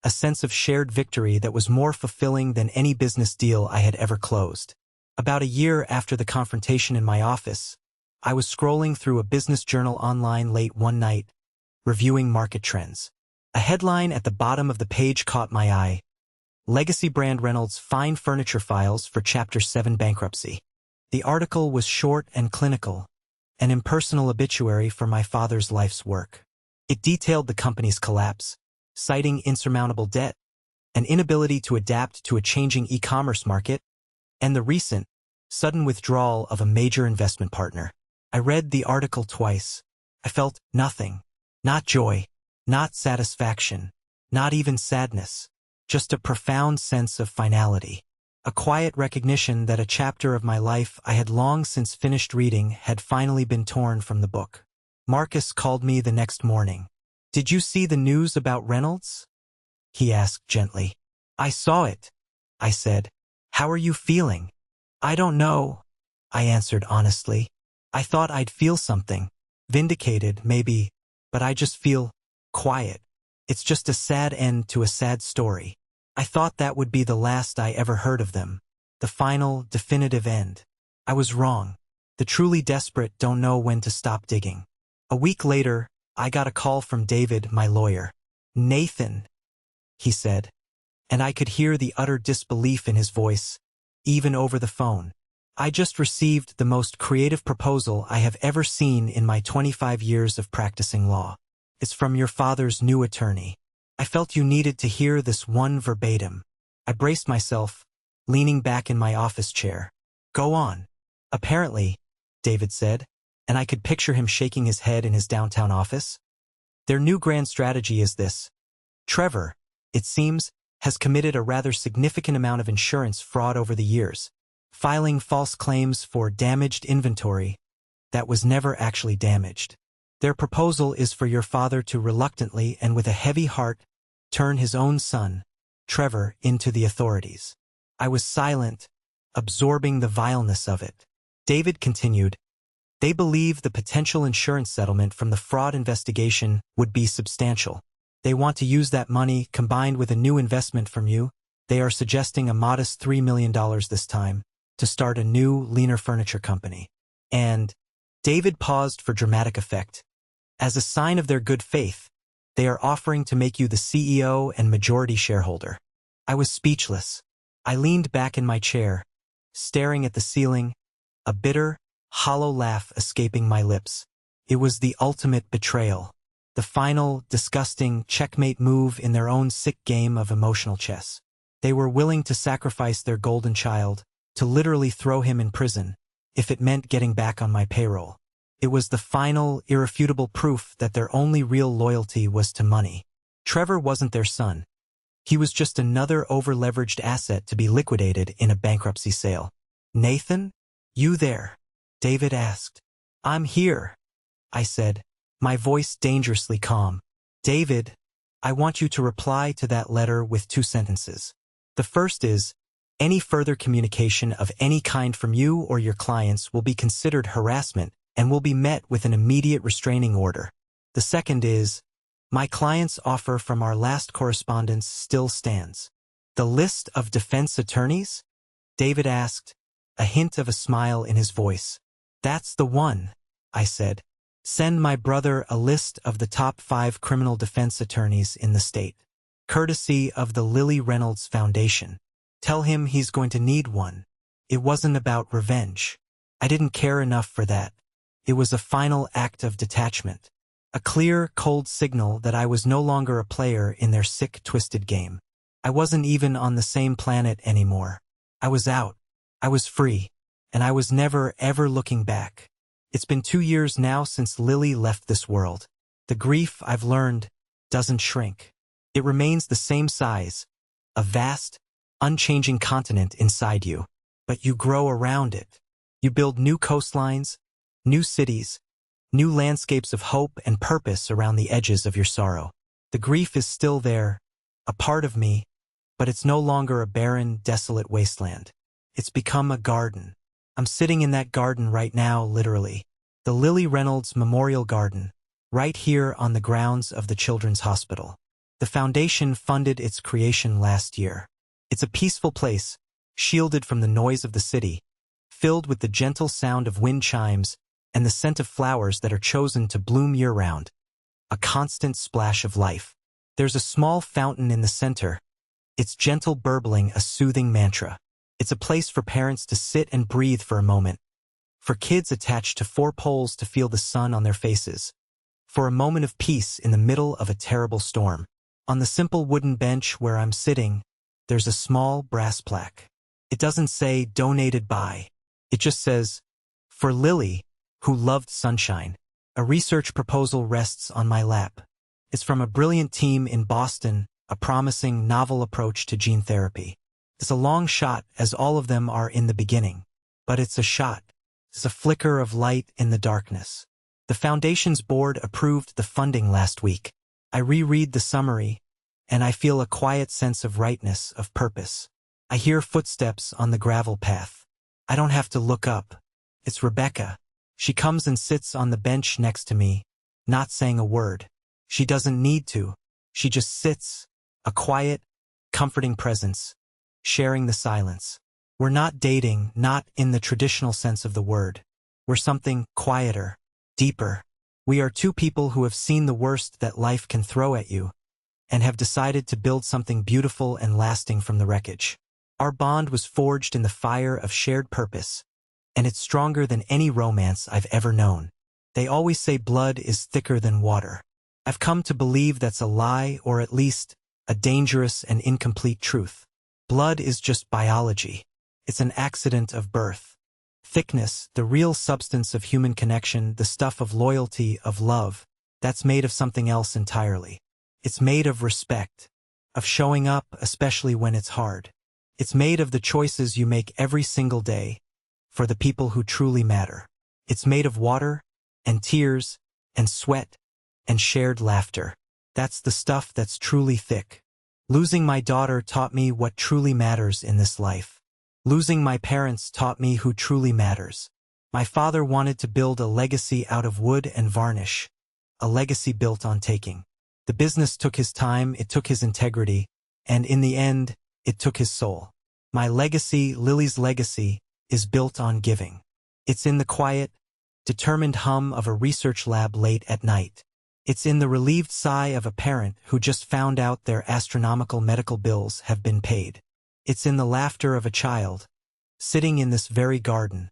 a sense of shared victory that was more fulfilling than any business deal I had ever closed. About a year after the confrontation in my office, I was scrolling through a business journal online late one night, reviewing market trends. A headline at the bottom of the page caught my eye: Legacy brand Reynolds fine furniture files for Chapter 7 bankruptcy. The article was short and clinical, an impersonal obituary for my father's life's work. It detailed the company's collapse, citing insurmountable debt, an inability to adapt to a changing e-commerce market, and the recent, sudden withdrawal of a major investment partner. I read the article twice. I felt nothing. Not joy, not satisfaction, not even sadness. Just a profound sense of finality. A quiet recognition that a chapter of my life I had long since finished reading had finally been torn from the book. Marcus called me the next morning. "Did you see the news about Reynolds?" he asked gently. "I saw it," I said. "How are you feeling?" "I don't know," I answered honestly. "I thought I'd feel something. Vindicated, maybe, but I just feel quiet. It's just a sad end to a sad story. I thought that would be the last I ever heard of them. The final, definitive end. I was wrong. The truly desperate don't know when to stop digging." A week later, I got a call from David, my lawyer. "Nathan," he said, and I could hear the utter disbelief in his voice, even over the phone. "I just received the most creative proposal I have ever seen in my 25 years of practicing law. It's from your father's new attorney. I felt you needed to hear this one verbatim." I braced myself, leaning back in my office chair. "Go on." "Apparently," David said, and I could picture him shaking his head in his downtown office. "Their new grand strategy is this. Trevor, it seems, has committed a rather significant amount of insurance fraud over the years, filing false claims for damaged inventory that was never actually damaged. Their proposal is for your father to reluctantly and with a heavy heart turn his own son, Trevor, into the authorities." I was silent, absorbing the vileness of it. David continued, "They believe the potential insurance settlement from the fraud investigation would be substantial. They want to use that money combined with a new investment from you. They are suggesting a modest $3 million this time to start a new, leaner furniture company. And," David paused for dramatic effect, "as a sign of their good faith, they are offering to make you the CEO and majority shareholder." I was speechless. I leaned back in my chair, staring at the ceiling, a bitter, hollow laugh escaping my lips. It was the ultimate betrayal, the final, disgusting checkmate move in their own sick game of emotional chess. They were willing to sacrifice their golden child, to literally throw him in prison, if it meant getting back on my payroll. It was the final, irrefutable proof that their only real loyalty was to money. Trevor wasn't their son. He was just another over-leveraged asset to be liquidated in a bankruptcy sale. "Nathan? You there?" David asked. "I'm here," I said, my voice dangerously calm. "David, I want you to reply to that letter with 2 sentences. The first is, any further communication of any kind from you or your clients will be considered harassment and will be met with an immediate restraining order. The second is, my client's offer from our last correspondence still stands." "The list of defense attorneys?" David asked, a hint of a smile in his voice. "That's the one," I said. "Send my brother a list of the top 5 criminal defense attorneys in the state, courtesy of the Lily Reynolds Foundation. Tell him he's going to need one. It wasn't about revenge. I didn't care enough for that. It was a final act of detachment. A clear, cold signal that I was no longer a player in their sick, twisted game. I wasn't even on the same planet anymore. I was out. I was free. And I was never, ever looking back. It's been 2 years now since Lily left this world. The grief, I've learned, doesn't shrink. It remains the same size, a vast, unchanging continent inside you. But you grow around it. You build new coastlines, new cities, new landscapes of hope and purpose around the edges of your sorrow. The grief is still there, a part of me, but it's no longer a barren, desolate wasteland. It's become a garden. I'm sitting in that garden right now, literally. The Lily Reynolds Memorial Garden, right here on the grounds of the Children's Hospital. The foundation funded its creation last year. It's a peaceful place, shielded from the noise of the city, filled with the gentle sound of wind chimes and the scent of flowers that are chosen to bloom year-round. A constant splash of life. There's a small fountain in the center, its gentle burbling a soothing mantra. It's a place for parents to sit and breathe for a moment, for kids attached to 4 poles to feel the sun on their faces, for a moment of peace in the middle of a terrible storm. On the simple wooden bench where I'm sitting, there's a small brass plaque. It doesn't say donated by. It just says, for Lily, who loved sunshine. A research proposal rests on my lap. It's from a brilliant team in Boston, a promising novel approach to gene therapy. It's a long shot, as all of them are in the beginning. But it's a shot. It's a flicker of light in the darkness. The Foundation's board approved the funding last week. I reread the summary, and I feel a quiet sense of rightness, of purpose. I hear footsteps on the gravel path. I don't have to look up. It's Rebecca. She comes and sits on the bench next to me, not saying a word. She doesn't need to. She just sits, a quiet, comforting presence, sharing the silence. We're not dating, not in the traditional sense of the word. We're something quieter, deeper. We are 2 people who have seen the worst that life can throw at you, and have decided to build something beautiful and lasting from the wreckage. Our bond was forged in the fire of shared purpose, and it's stronger than any romance I've ever known. They always say blood is thicker than water. I've come to believe that's a lie, or at least a dangerous and incomplete truth. Blood is just biology. It's an accident of birth. Thickness, the real substance of human connection, the stuff of loyalty, of love, that's made of something else entirely. It's made of respect, of showing up, especially when it's hard. It's made of the choices you make every single day for the people who truly matter. It's made of water and tears and sweat and shared laughter. That's the stuff that's truly thick. Losing my daughter taught me what truly matters in this life. Losing my parents taught me who truly matters. My father wanted to build a legacy out of wood and varnish, a legacy built on taking. The business took his time, it took his integrity, and in the end, it took his soul. My legacy, Lily's legacy, is built on giving. It's in the quiet, determined hum of a research lab late at night. It's in the relieved sigh of a parent who just found out their astronomical medical bills have been paid. It's in the laughter of a child, sitting in this very garden,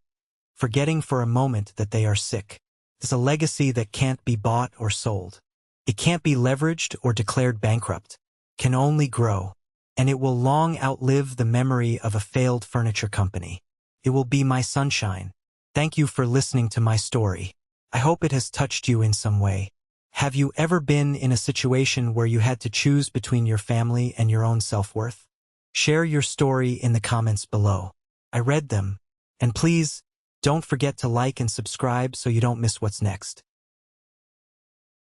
forgetting for a moment that they are sick. It's a legacy that can't be bought or sold. It can't be leveraged or declared bankrupt. It can only grow, and it will long outlive the memory of a failed furniture company. It will be my sunshine. Thank you for listening to my story. I hope it has touched you in some way. Have you ever been in a situation where you had to choose between your family and your own self-worth? Share your story in the comments below. I read them. And please, don't forget to like and subscribe so you don't miss what's next.